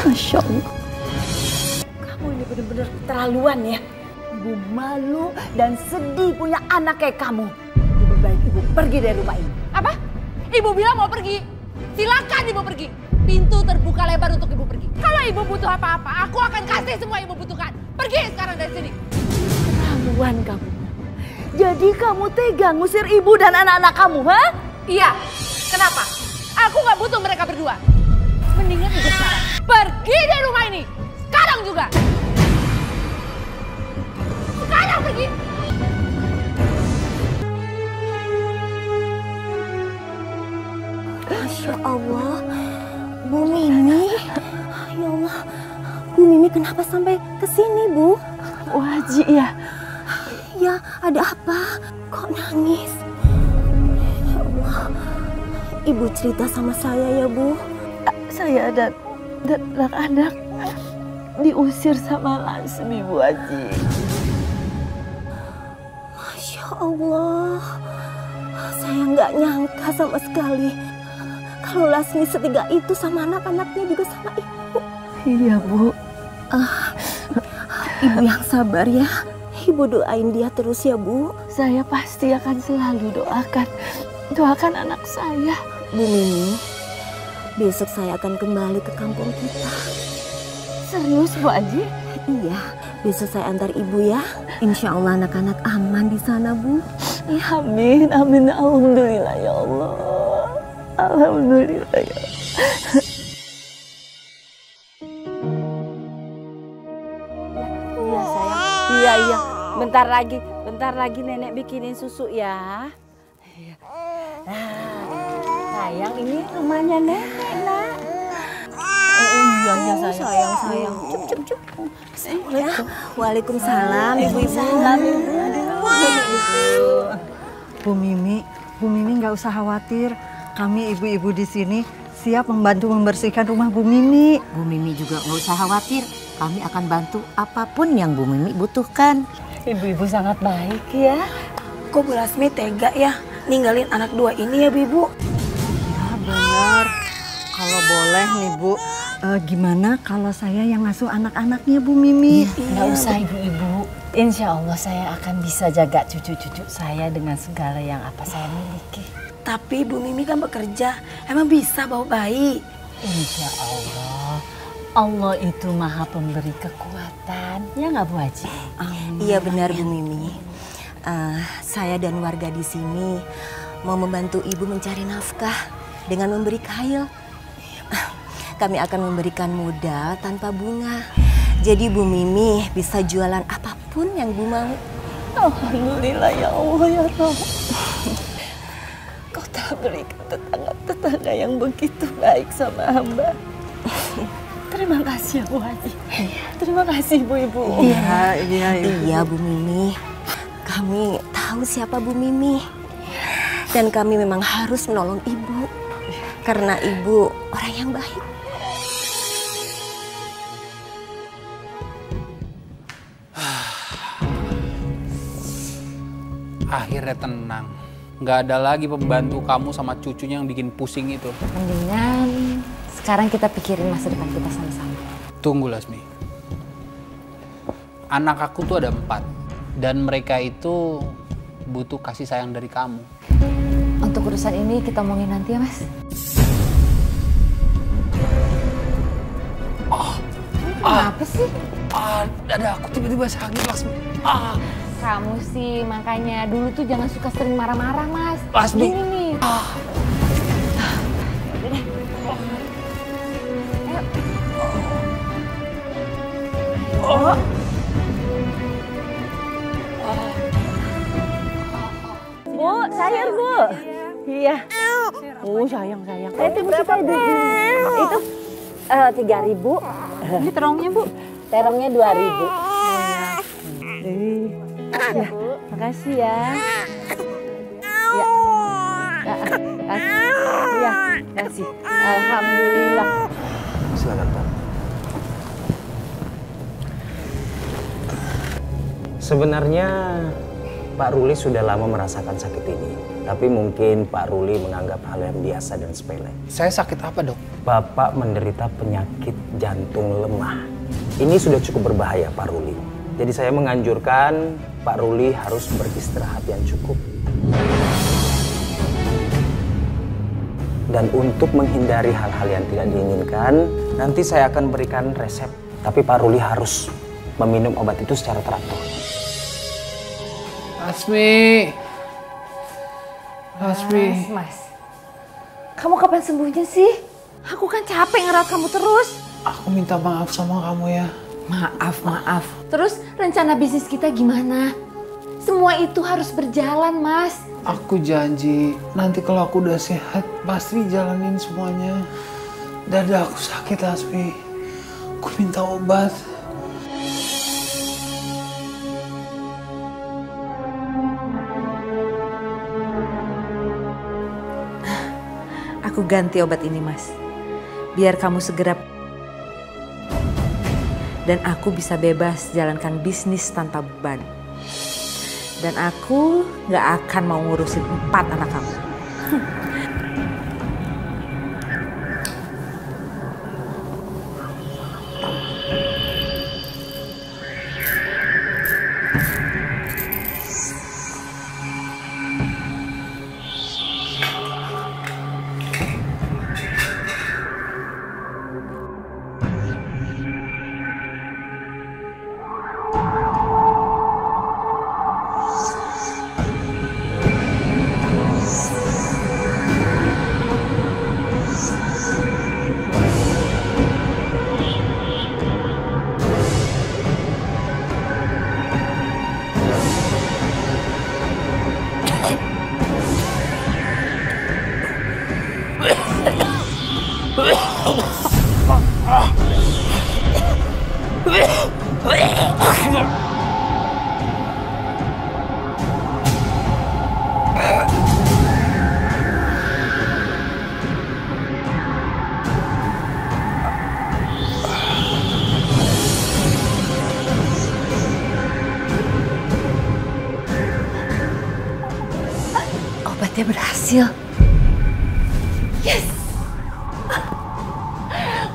Masya Allah. Kamu ini benar-benar keterlaluan ya. Ibu malu dan sedih punya anak kayak kamu. Lebih baik ibu pergi dari rumah ini. Apa? Ibu bilang mau pergi. Silakan ibu pergi. Pintu terbuka lebar untuk ibu pergi. Kalau ibu butuh apa-apa, aku akan kasih semua ibu butuhkan. Pergi sekarang dari sini. Keterlaluan kamu. Jadi kamu tega ngusir ibu dan anak-anak kamu, ha? Iya. Kenapa? Aku nggak butuh mereka berdua. Mendingan ibu sekarang pergi dari rumah ini. Sekarang juga. Sekarang pergi. Masya Allah, Bu Mimi. Ya Allah, Bu Mimi kenapa sampai ke sini, Bu? Wajib ya. Ya, ada apa? Kok nangis? Ya Allah, Ibu cerita sama saya ya, Bu. Saya dan anak-anak diusir sama Lasmi, Bu Haji. Masya Allah, saya nggak nyangka sama sekali kalau Lasmi setiga itu sama anak-anaknya juga sama Ibu. Iya, Bu. Ibu yang sabar ya. Ibu doain dia terus ya, Bu. Saya pasti akan selalu doakan anak saya. Bu Mimi, besok saya akan kembali ke kampung kita. Serius, Bu Aji? Iya, besok saya antar Ibu ya. Insya Allah anak-anak aman di sana, Bu. Ya, amin, amin. Alhamdulillah ya Allah. Alhamdulillah ya Allah. Iya sayang, iya. Bentar lagi nenek bikinin susu ya. Nah, sayang ini rumahnya nenek nak. Iya sayang. Cep. Assalamualaikum. Waalaikumsalam ibu-ibu. Bu Mimi nggak usah khawatir. Kami ibu-ibu di sini siap membantu membersihkan rumah Bu Mimi. Bu Mimi juga nggak usah khawatir. Kami akan bantu apapun yang Bu Mimi butuhkan. Ibu-ibu sangat baik ya. Kok Bu Lasmi tega ya ninggalin anak dua ini ya, Ibu? Ya benar. Kalau boleh nih Bu, gimana kalau saya yang ngasuh anak-anaknya Bu Mimi? Nggak usah ibu-ibu. Insya Allah saya akan bisa jaga cucu-cucu saya dengan segala yang apa saya miliki. Tapi Bu Mimi kan bekerja, emang bisa bawa bayi? Insya Allah. Allah itu maha pemberi kekuatan. Ya nggak Bu Haji? Iya benar Bu Mimi. Saya dan warga di sini mau membantu Ibu mencari nafkah dengan memberi kail. Kami akan memberikan modal tanpa bunga. Jadi Bu Mimi bisa jualan apapun yang Bu mau. Alhamdulillah ya Allah ya Rabb. Kau telah berikan tetangga yang begitu baik sama hamba. Terima kasih ya Bu Haji. Terima kasih Bu-ibu. Iya Bu Mimi. Kami tahu siapa Bu Mimi. Dan kami memang harus menolong Ibu. Karena Ibu orang yang baik. Akhirnya tenang. Nggak ada lagi pembantu kamu sama cucunya yang bikin pusing itu. Mendingan sekarang kita pikirin masa depan kita sama-sama. Tunggu Lasmi. Anak aku tuh ada 4. Dan mereka itu butuh kasih sayang dari kamu. Untuk urusan ini kita omongin nanti ya Mas. Kenapa sih? Dada aku tiba-tiba sakit Lasmi. Kamu sih makanya dulu tuh jangan suka sering marah-marah Mas. Lasmi. Gini nih. Bu, sayur Bu. Iya. Oh sayang. Itu berapa itu? Itu 3.000. Ini terongnya Bu? Terongnya 2.000. Ya, makasih ya. Ya. Ya, kasih. Alhamdulillah. Silakan Pak. Sebenarnya Pak Ruli sudah lama merasakan sakit ini. Tapi mungkin Pak Ruli menganggap hal yang biasa dan sepele. Saya sakit apa dok? Bapak menderita penyakit jantung lemah. Ini sudah cukup berbahaya Pak Ruli. Jadi saya menganjurkan Pak Ruli harus beristirahat yang cukup. Dan untuk menghindari hal-hal yang tidak diinginkan, nanti saya akan berikan resep. Tapi Pak Ruli harus meminum obat itu secara teratur. Lasmi. Mas. Kamu kapan sembuhnya sih? Aku kan capek ngerawat kamu terus. Aku minta maaf sama kamu ya. Maaf. Terus rencana bisnis kita gimana? Semua itu harus berjalan, Mas. Aku janji nanti kalau aku udah sehat pasti jalanin semuanya. Dada aku sakit Lasmi. Aku minta obat. Aku ganti obat ini, Mas. Biar kamu segera... Dan aku bisa bebas jalankan bisnis tanpa beban. Dan aku gak akan mau ngurusin 4 anak kamu. Obatnya berhasil. Yes!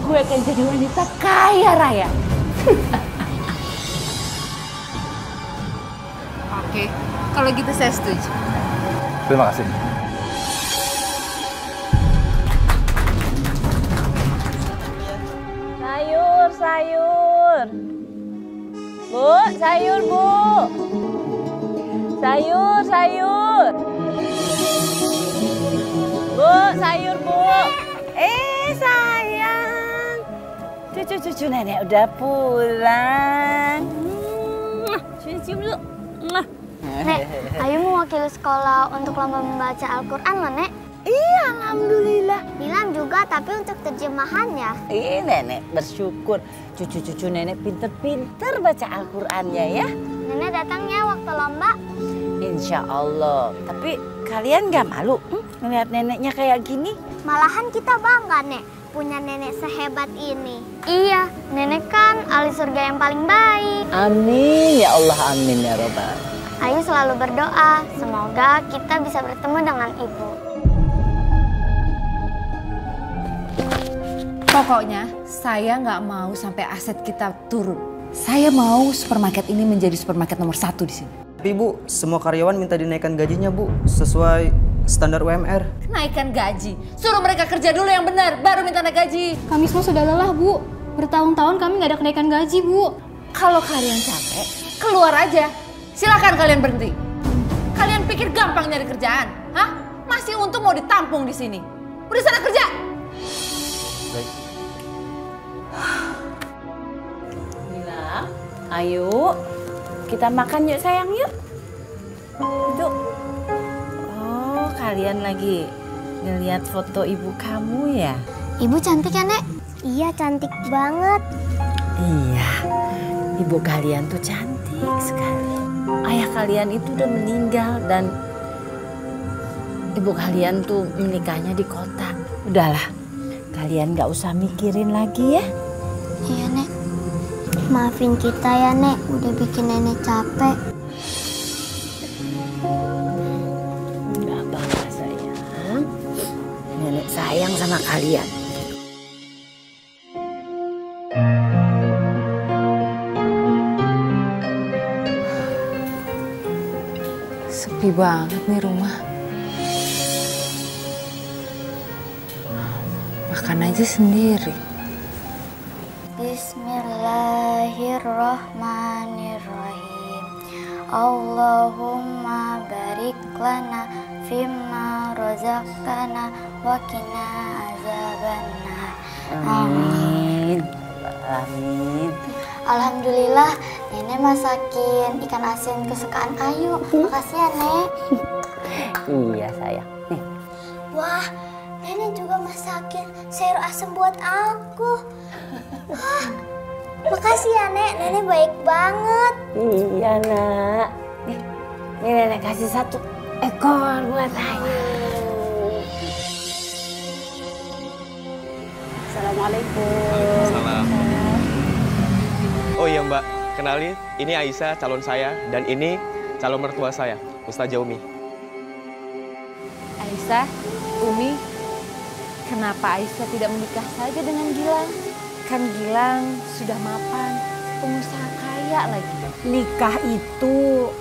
Gue akan jadi wanita kaya raya. Oke, kalau gitu saya setuju. Terima kasih. Sayur, sayur. Bu, sayur, Bu. Sayur, sayur. Bu, sayur, Bu. Sayang. Cucu-cucu nenek udah pulang. Cium-cium dulu. Nek, Ayu mewakili sekolah untuk lomba membaca Al-Quran loh, Nek. Iya, alhamdulillah. Nilam juga, tapi untuk terjemahan ya. Iya, nenek bersyukur. Cucu-cucu nenek pinter-pinter baca Al-Qurannya ya. Nenek datang ya waktu lomba. Insya Allah. Tapi kalian gak malu ngeliat neneknya kayak gini? Malahan kita bangga, Nek, punya nenek sehebat ini. Iya, nenek kan ahli surga yang paling baik. Amin ya Allah, amin ya Rabbal. Ayu selalu berdoa, semoga kita bisa bertemu dengan Ibu. Pokoknya saya nggak mau sampai aset kita turun. Saya mau supermarket ini menjadi supermarket nomor 1 di sini. Tapi Bu, semua karyawan minta dinaikkan gajinya Bu, sesuai standar UMR. Naikkan gaji, suruh mereka kerja dulu yang benar, baru minta naik gaji. Kami semua sudah lelah, Bu. Bertahun-tahun kami nggak ada kenaikan gaji, Bu. Kalau kalian capek, keluar aja. Silakan kalian berhenti. Kalian pikir gampang nyari kerjaan? Hah? Masih untung mau ditampung di sini. Udah sana kerja. Baik. Mila, ayo kita makan yuk sayang yuk. Yuk. Oh, kalian lagi ngeliat foto ibu kamu ya? Ibu cantik ya, Nek? Iya, cantik banget. Iya, ibu kalian tuh cantik sekali. Ayah kalian itu udah meninggal dan ibu kalian tuh menikahnya di kota. Udahlah, kalian gak usah mikirin lagi ya. Iya, Nek. Maafin kita ya, Nek. Udah bikin nenek capek. Gak apa-apa sayang. Nenek sayang sama kalian. Sepi banget nih rumah. Makan aja sendiri. Bismillahirrahmanirrahim. Allahumma barik lana fimma razaqtana wa qina azabannar. Amin. Amin. Alhamdulillah, Nenek masakin ikan asin kesukaan Ayu. Makasih ya, Nek. Iya sayang. Nih. Wah, Nenek juga masakin sayur asem buat aku. Wah, makasih ya, Nek. Nenek baik banget. Iya nak. Nih, Nenek kasih 1 ekor buat Ayu. Assalamualaikum. Waalaikumsalam. Oh iya Mbak, kenalin, ini Aisyah calon saya dan ini calon mertua saya, Ustazah Umi. Aisyah, Umi, kenapa Aisyah tidak menikah saja dengan Gilang? Kan Gilang sudah mapan, pengusaha kaya lagi. nikah itu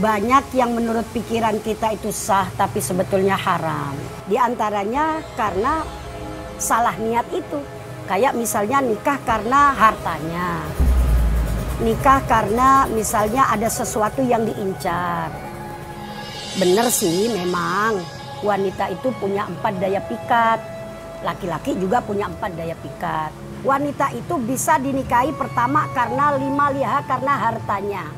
banyak yang menurut pikiran kita itu sah tapi sebetulnya haram. Di antaranya karena salah niat itu. Kayak misalnya nikah karena hartanya. Nikah karena misalnya ada sesuatu yang diincar. Bener sih memang wanita itu punya 4 daya pikat. Laki-laki juga punya 4 daya pikat. Wanita itu bisa dinikahi pertama karena 5 liha karena hartanya.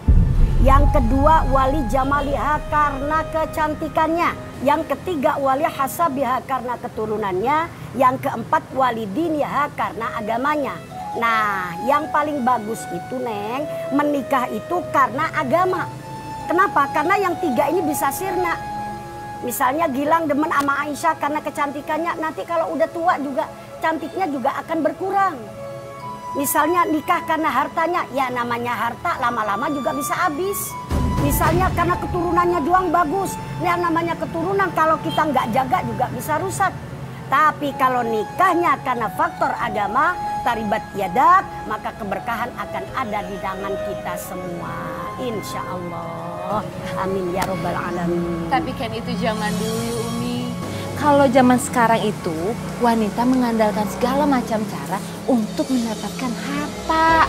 Yang kedua wali jamaliha karena kecantikannya. Yang ketiga wali hasabiha karena keturunannya. Yang keempat wali diniha karena agamanya. Nah yang paling bagus itu Neng, menikah itu karena agama. Kenapa? Karena yang 3 ini bisa sirna. Misalnya Gilang demen sama Aisyah karena kecantikannya. Nanti kalau udah tua juga cantiknya juga akan berkurang. Misalnya nikah karena hartanya, ya namanya harta lama-lama juga bisa habis. Misalnya karena keturunannya doang bagus, ya namanya keturunan kalau kita nggak jaga juga bisa rusak. Tapi kalau nikahnya karena faktor agama, taribat yadat, maka keberkahan akan ada di tangan kita semua. Insya Allah. Amin ya robbal alamin. Tapi kan itu zaman dulu Umi. Kalau zaman sekarang itu wanita mengandalkan segala macam cara untuk mendapatkan harta.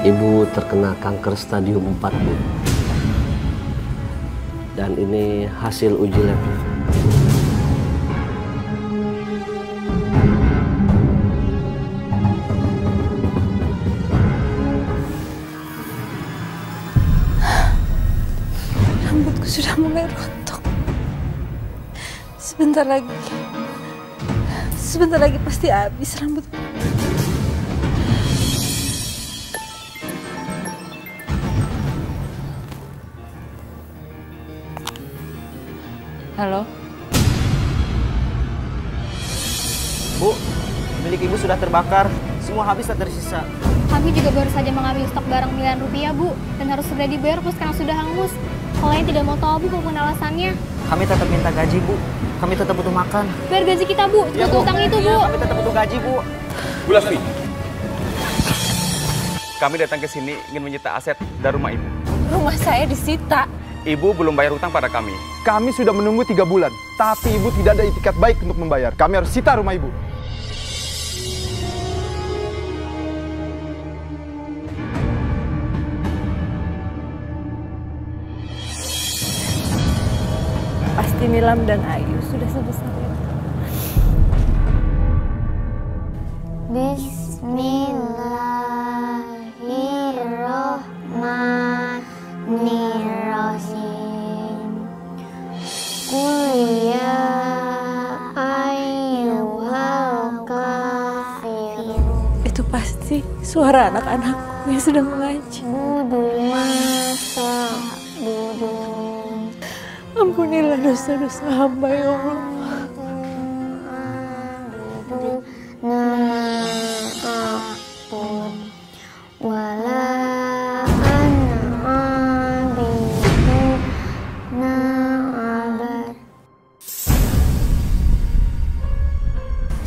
Ibu terkena kanker stadium 4, Bu. Dan ini hasil uji labnya. Rambutku sudah mulai rontok. Sebentar lagi pasti habis rambutku. Halo? Bu, milik Ibu sudah terbakar. Semua habis tak tersisa. Kami juga baru saja mengambil stok barang miliaran rupiah, Bu. Dan harus segera dibayar, Bu, sekarang sudah hangus. Kalau yang tidak mau tahu, Bu, maupun alasannya. Kami tetap minta gaji, Bu. Kami tetap butuh makan. Bayar gaji kita, Bu. Ya, Butuh utang itu, Bu. Kami tetap butuh gaji, Bu. Bu Lasmi, kami datang ke sini ingin menyita aset dari rumah Ibu. Rumah saya disita. Ibu belum bayar utang pada kami. Kami sudah menunggu 3 bulan, tapi Ibu tidak ada itikat baik untuk membayar. Kami harus sita rumah Ibu. Pasti Nilam dan Ayu sudah sebesar itu. Bismillahirrahmanirrahim. Qul ya ayyuhal kafirun. Itu pasti suara anak-anakku yang sedang mengaji. Ampunilah dosa-dosa hamba ya Allah.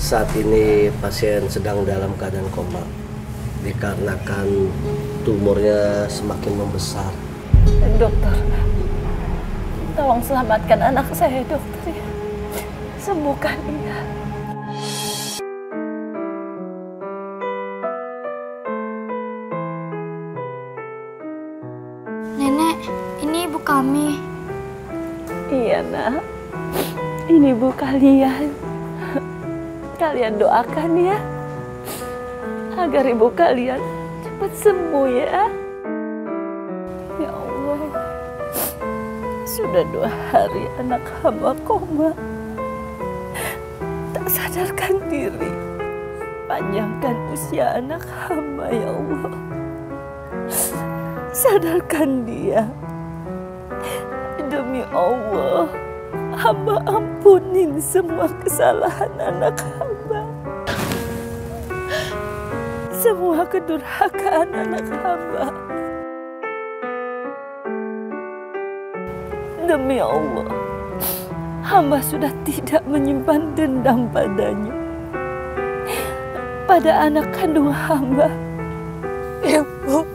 Saat ini pasien sedang dalam keadaan koma dikarenakan tumornya semakin membesar. Dokter, tolong selamatkan anak saya, dokter. Sembuhkan dia. Nenek, ini ibu kami. Iya, Nak. Ini ibu kalian. Kalian doakan ya, agar ibu kalian cepat sembuh ya. Ya Allah, sudah 2 hari anak hamba koma, tak sadarkan diri. Panjangkan usia anak hamba ya Allah. Sadarkan dia. Demi Allah, hamba ampunin semua kesalahan anak hamba. Semua kedurhakaan anak hamba. Demi Allah, hamba sudah tidak menyimpan dendam padanya, pada anak kandung hamba. Ibu,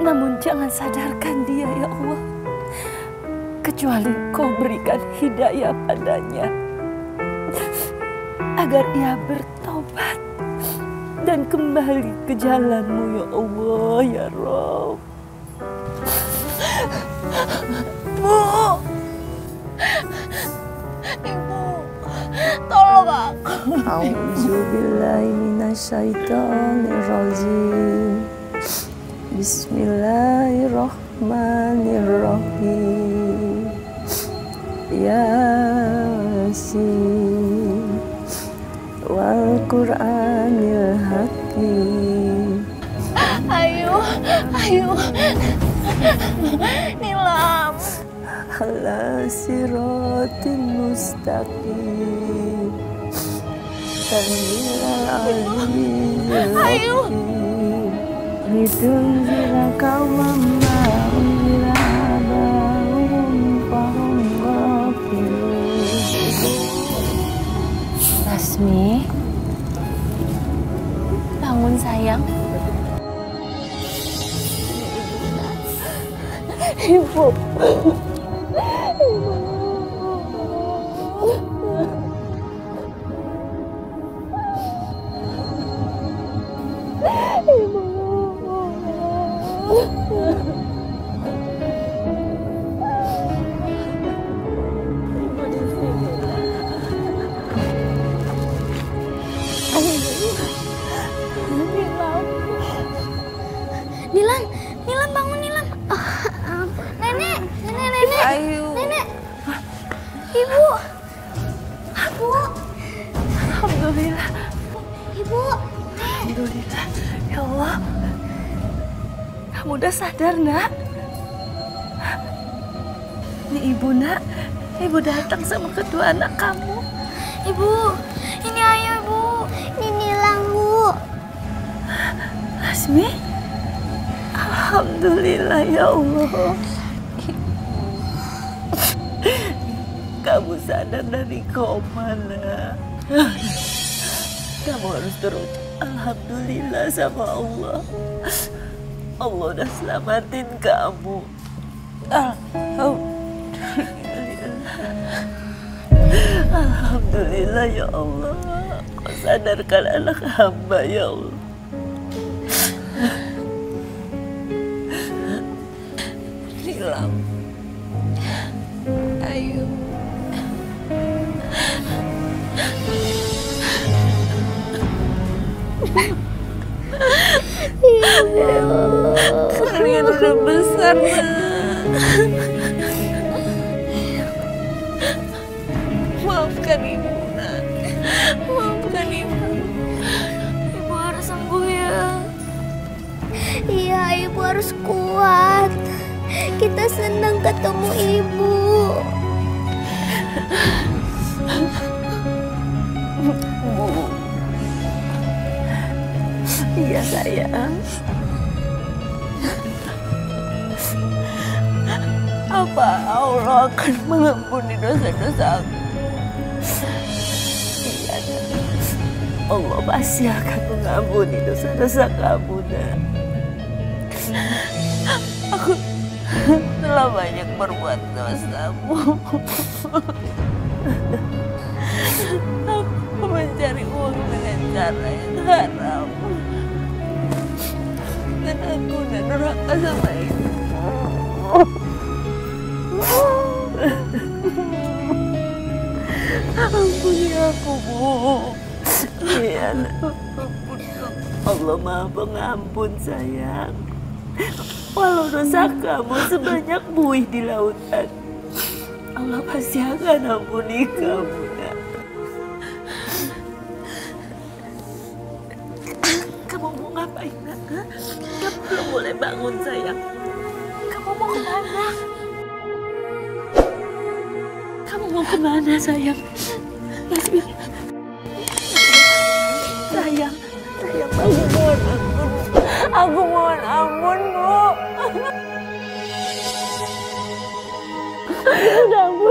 namun jangan sadarkan dia ya Allah, kecuali Kau berikan hidayah padanya, agar ia bertobat dan kembali ke jalan-Mu ya Allah ya Rabb. Bu, Ibu, tolong aku. A'udzubillahi minasyaitonirrajim. Bismillahirrahmanirrahim. Yasin wal Qur'anil Hakim. Ayo, Nilam. Ala siratin mustaqim. Tanzilal aliyyil hakim. Litunzira qauman ma unzila abahum fahum ghafilun. Lasmi, bangun sayang. Ibu. Nilam bangun Nilam. Nenek. Ayu. Nenek. Ibu. Alhamdulillah. Ibu. Alhamdulillah. Ya Allah. Kamu udah sadar, Nak? Ini Ibu, Nak. Ibu datang sama kedua anak kamu. Ibu, ini Ayu, Ibu. Ini Nilam, Bu. Lasmi? Alhamdulillah ya Allah. Kamu sadar dari koma, Nak. Kamu harus terus alhamdulillah sama Allah. Allah udah selamatin kamu. Alhamdulillah ya Allah. Kau sadarkan anak hamba ya Allah. Nilam, Ayu. Kalian udah besar, maafkan Ibu, Nak. Maafkan Ibu. Ibu harus sembuh ya. Iya, Ibu harus kuat. Kita senang ketemu Ibu. Bu. Iya sayang. Apa Allah akan mengampuni dosa-dosa aku? Iya, Nak. Allah pasti akan mengampuni dosa-dosa kamu, Nak. Aku telah banyak berbuat dosa, Bu. Aku mencari uang dengan cara yang haram. Dan aku udah durhaka sama Ibu. Ampuni aku, Bu. Iya, Allah Maha Pengampun, sayang. Walau dosa kamu sebanyak buih di lautan, Allah pasti akan ampuni kamu, Nak. Kamu mau ngapain, Nak? Kamu belum boleh bangun, sayang. Kamu mau kemana? Kamu mau kemana, sayang? Lasmi. Sayang bangun, mohon ampun. Aku mohon ampun, Bu.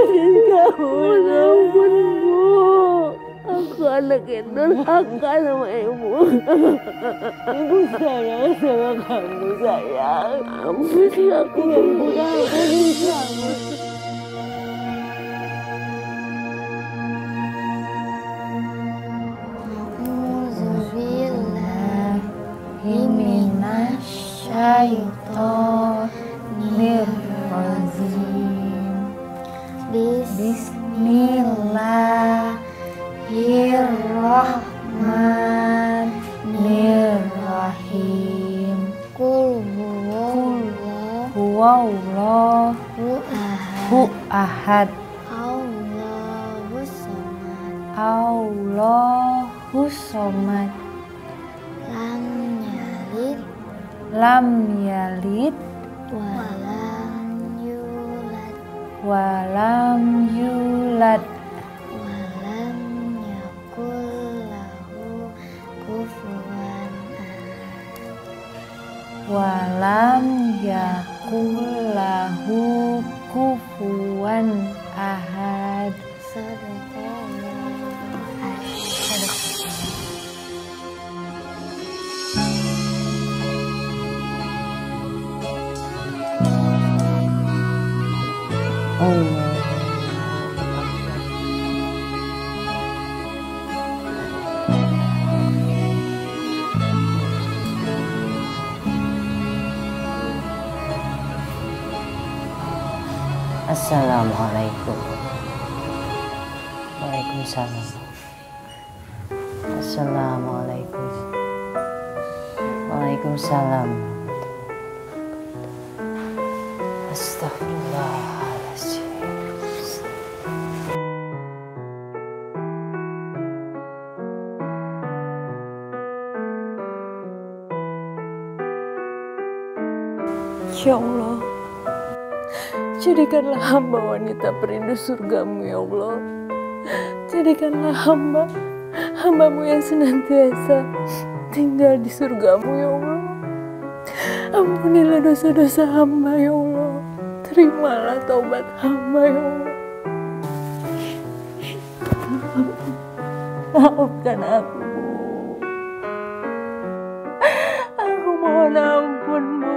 Ampun, Bu. Aku anak yang durhaka sama Ibu. Ibu sayang sama kamu, sayang. Ampun, aku durhaka sama kamu. Bismillahirrahmanirrahim. Qul huwallahu ahad. Allahus samad. Lam yalid walam yulad walam yakul lahu kufuwan ahad. Assalamualaikum. Waalaikumsalam. Assalamualaikum. Waalaikumsalam. Astagfirullahaladzim. Ya Allah, jadikanlah hamba wanita perindu surgamu ya Allah. Jadikanlah hambamu yang senantiasa tinggal di surgamu ya Allah. Ampunilah dosa-dosa hamba ya Allah. Terimalah taubat hamba ya Allah. Maafkan aku, Bu. Aku mohon ampun, Bu.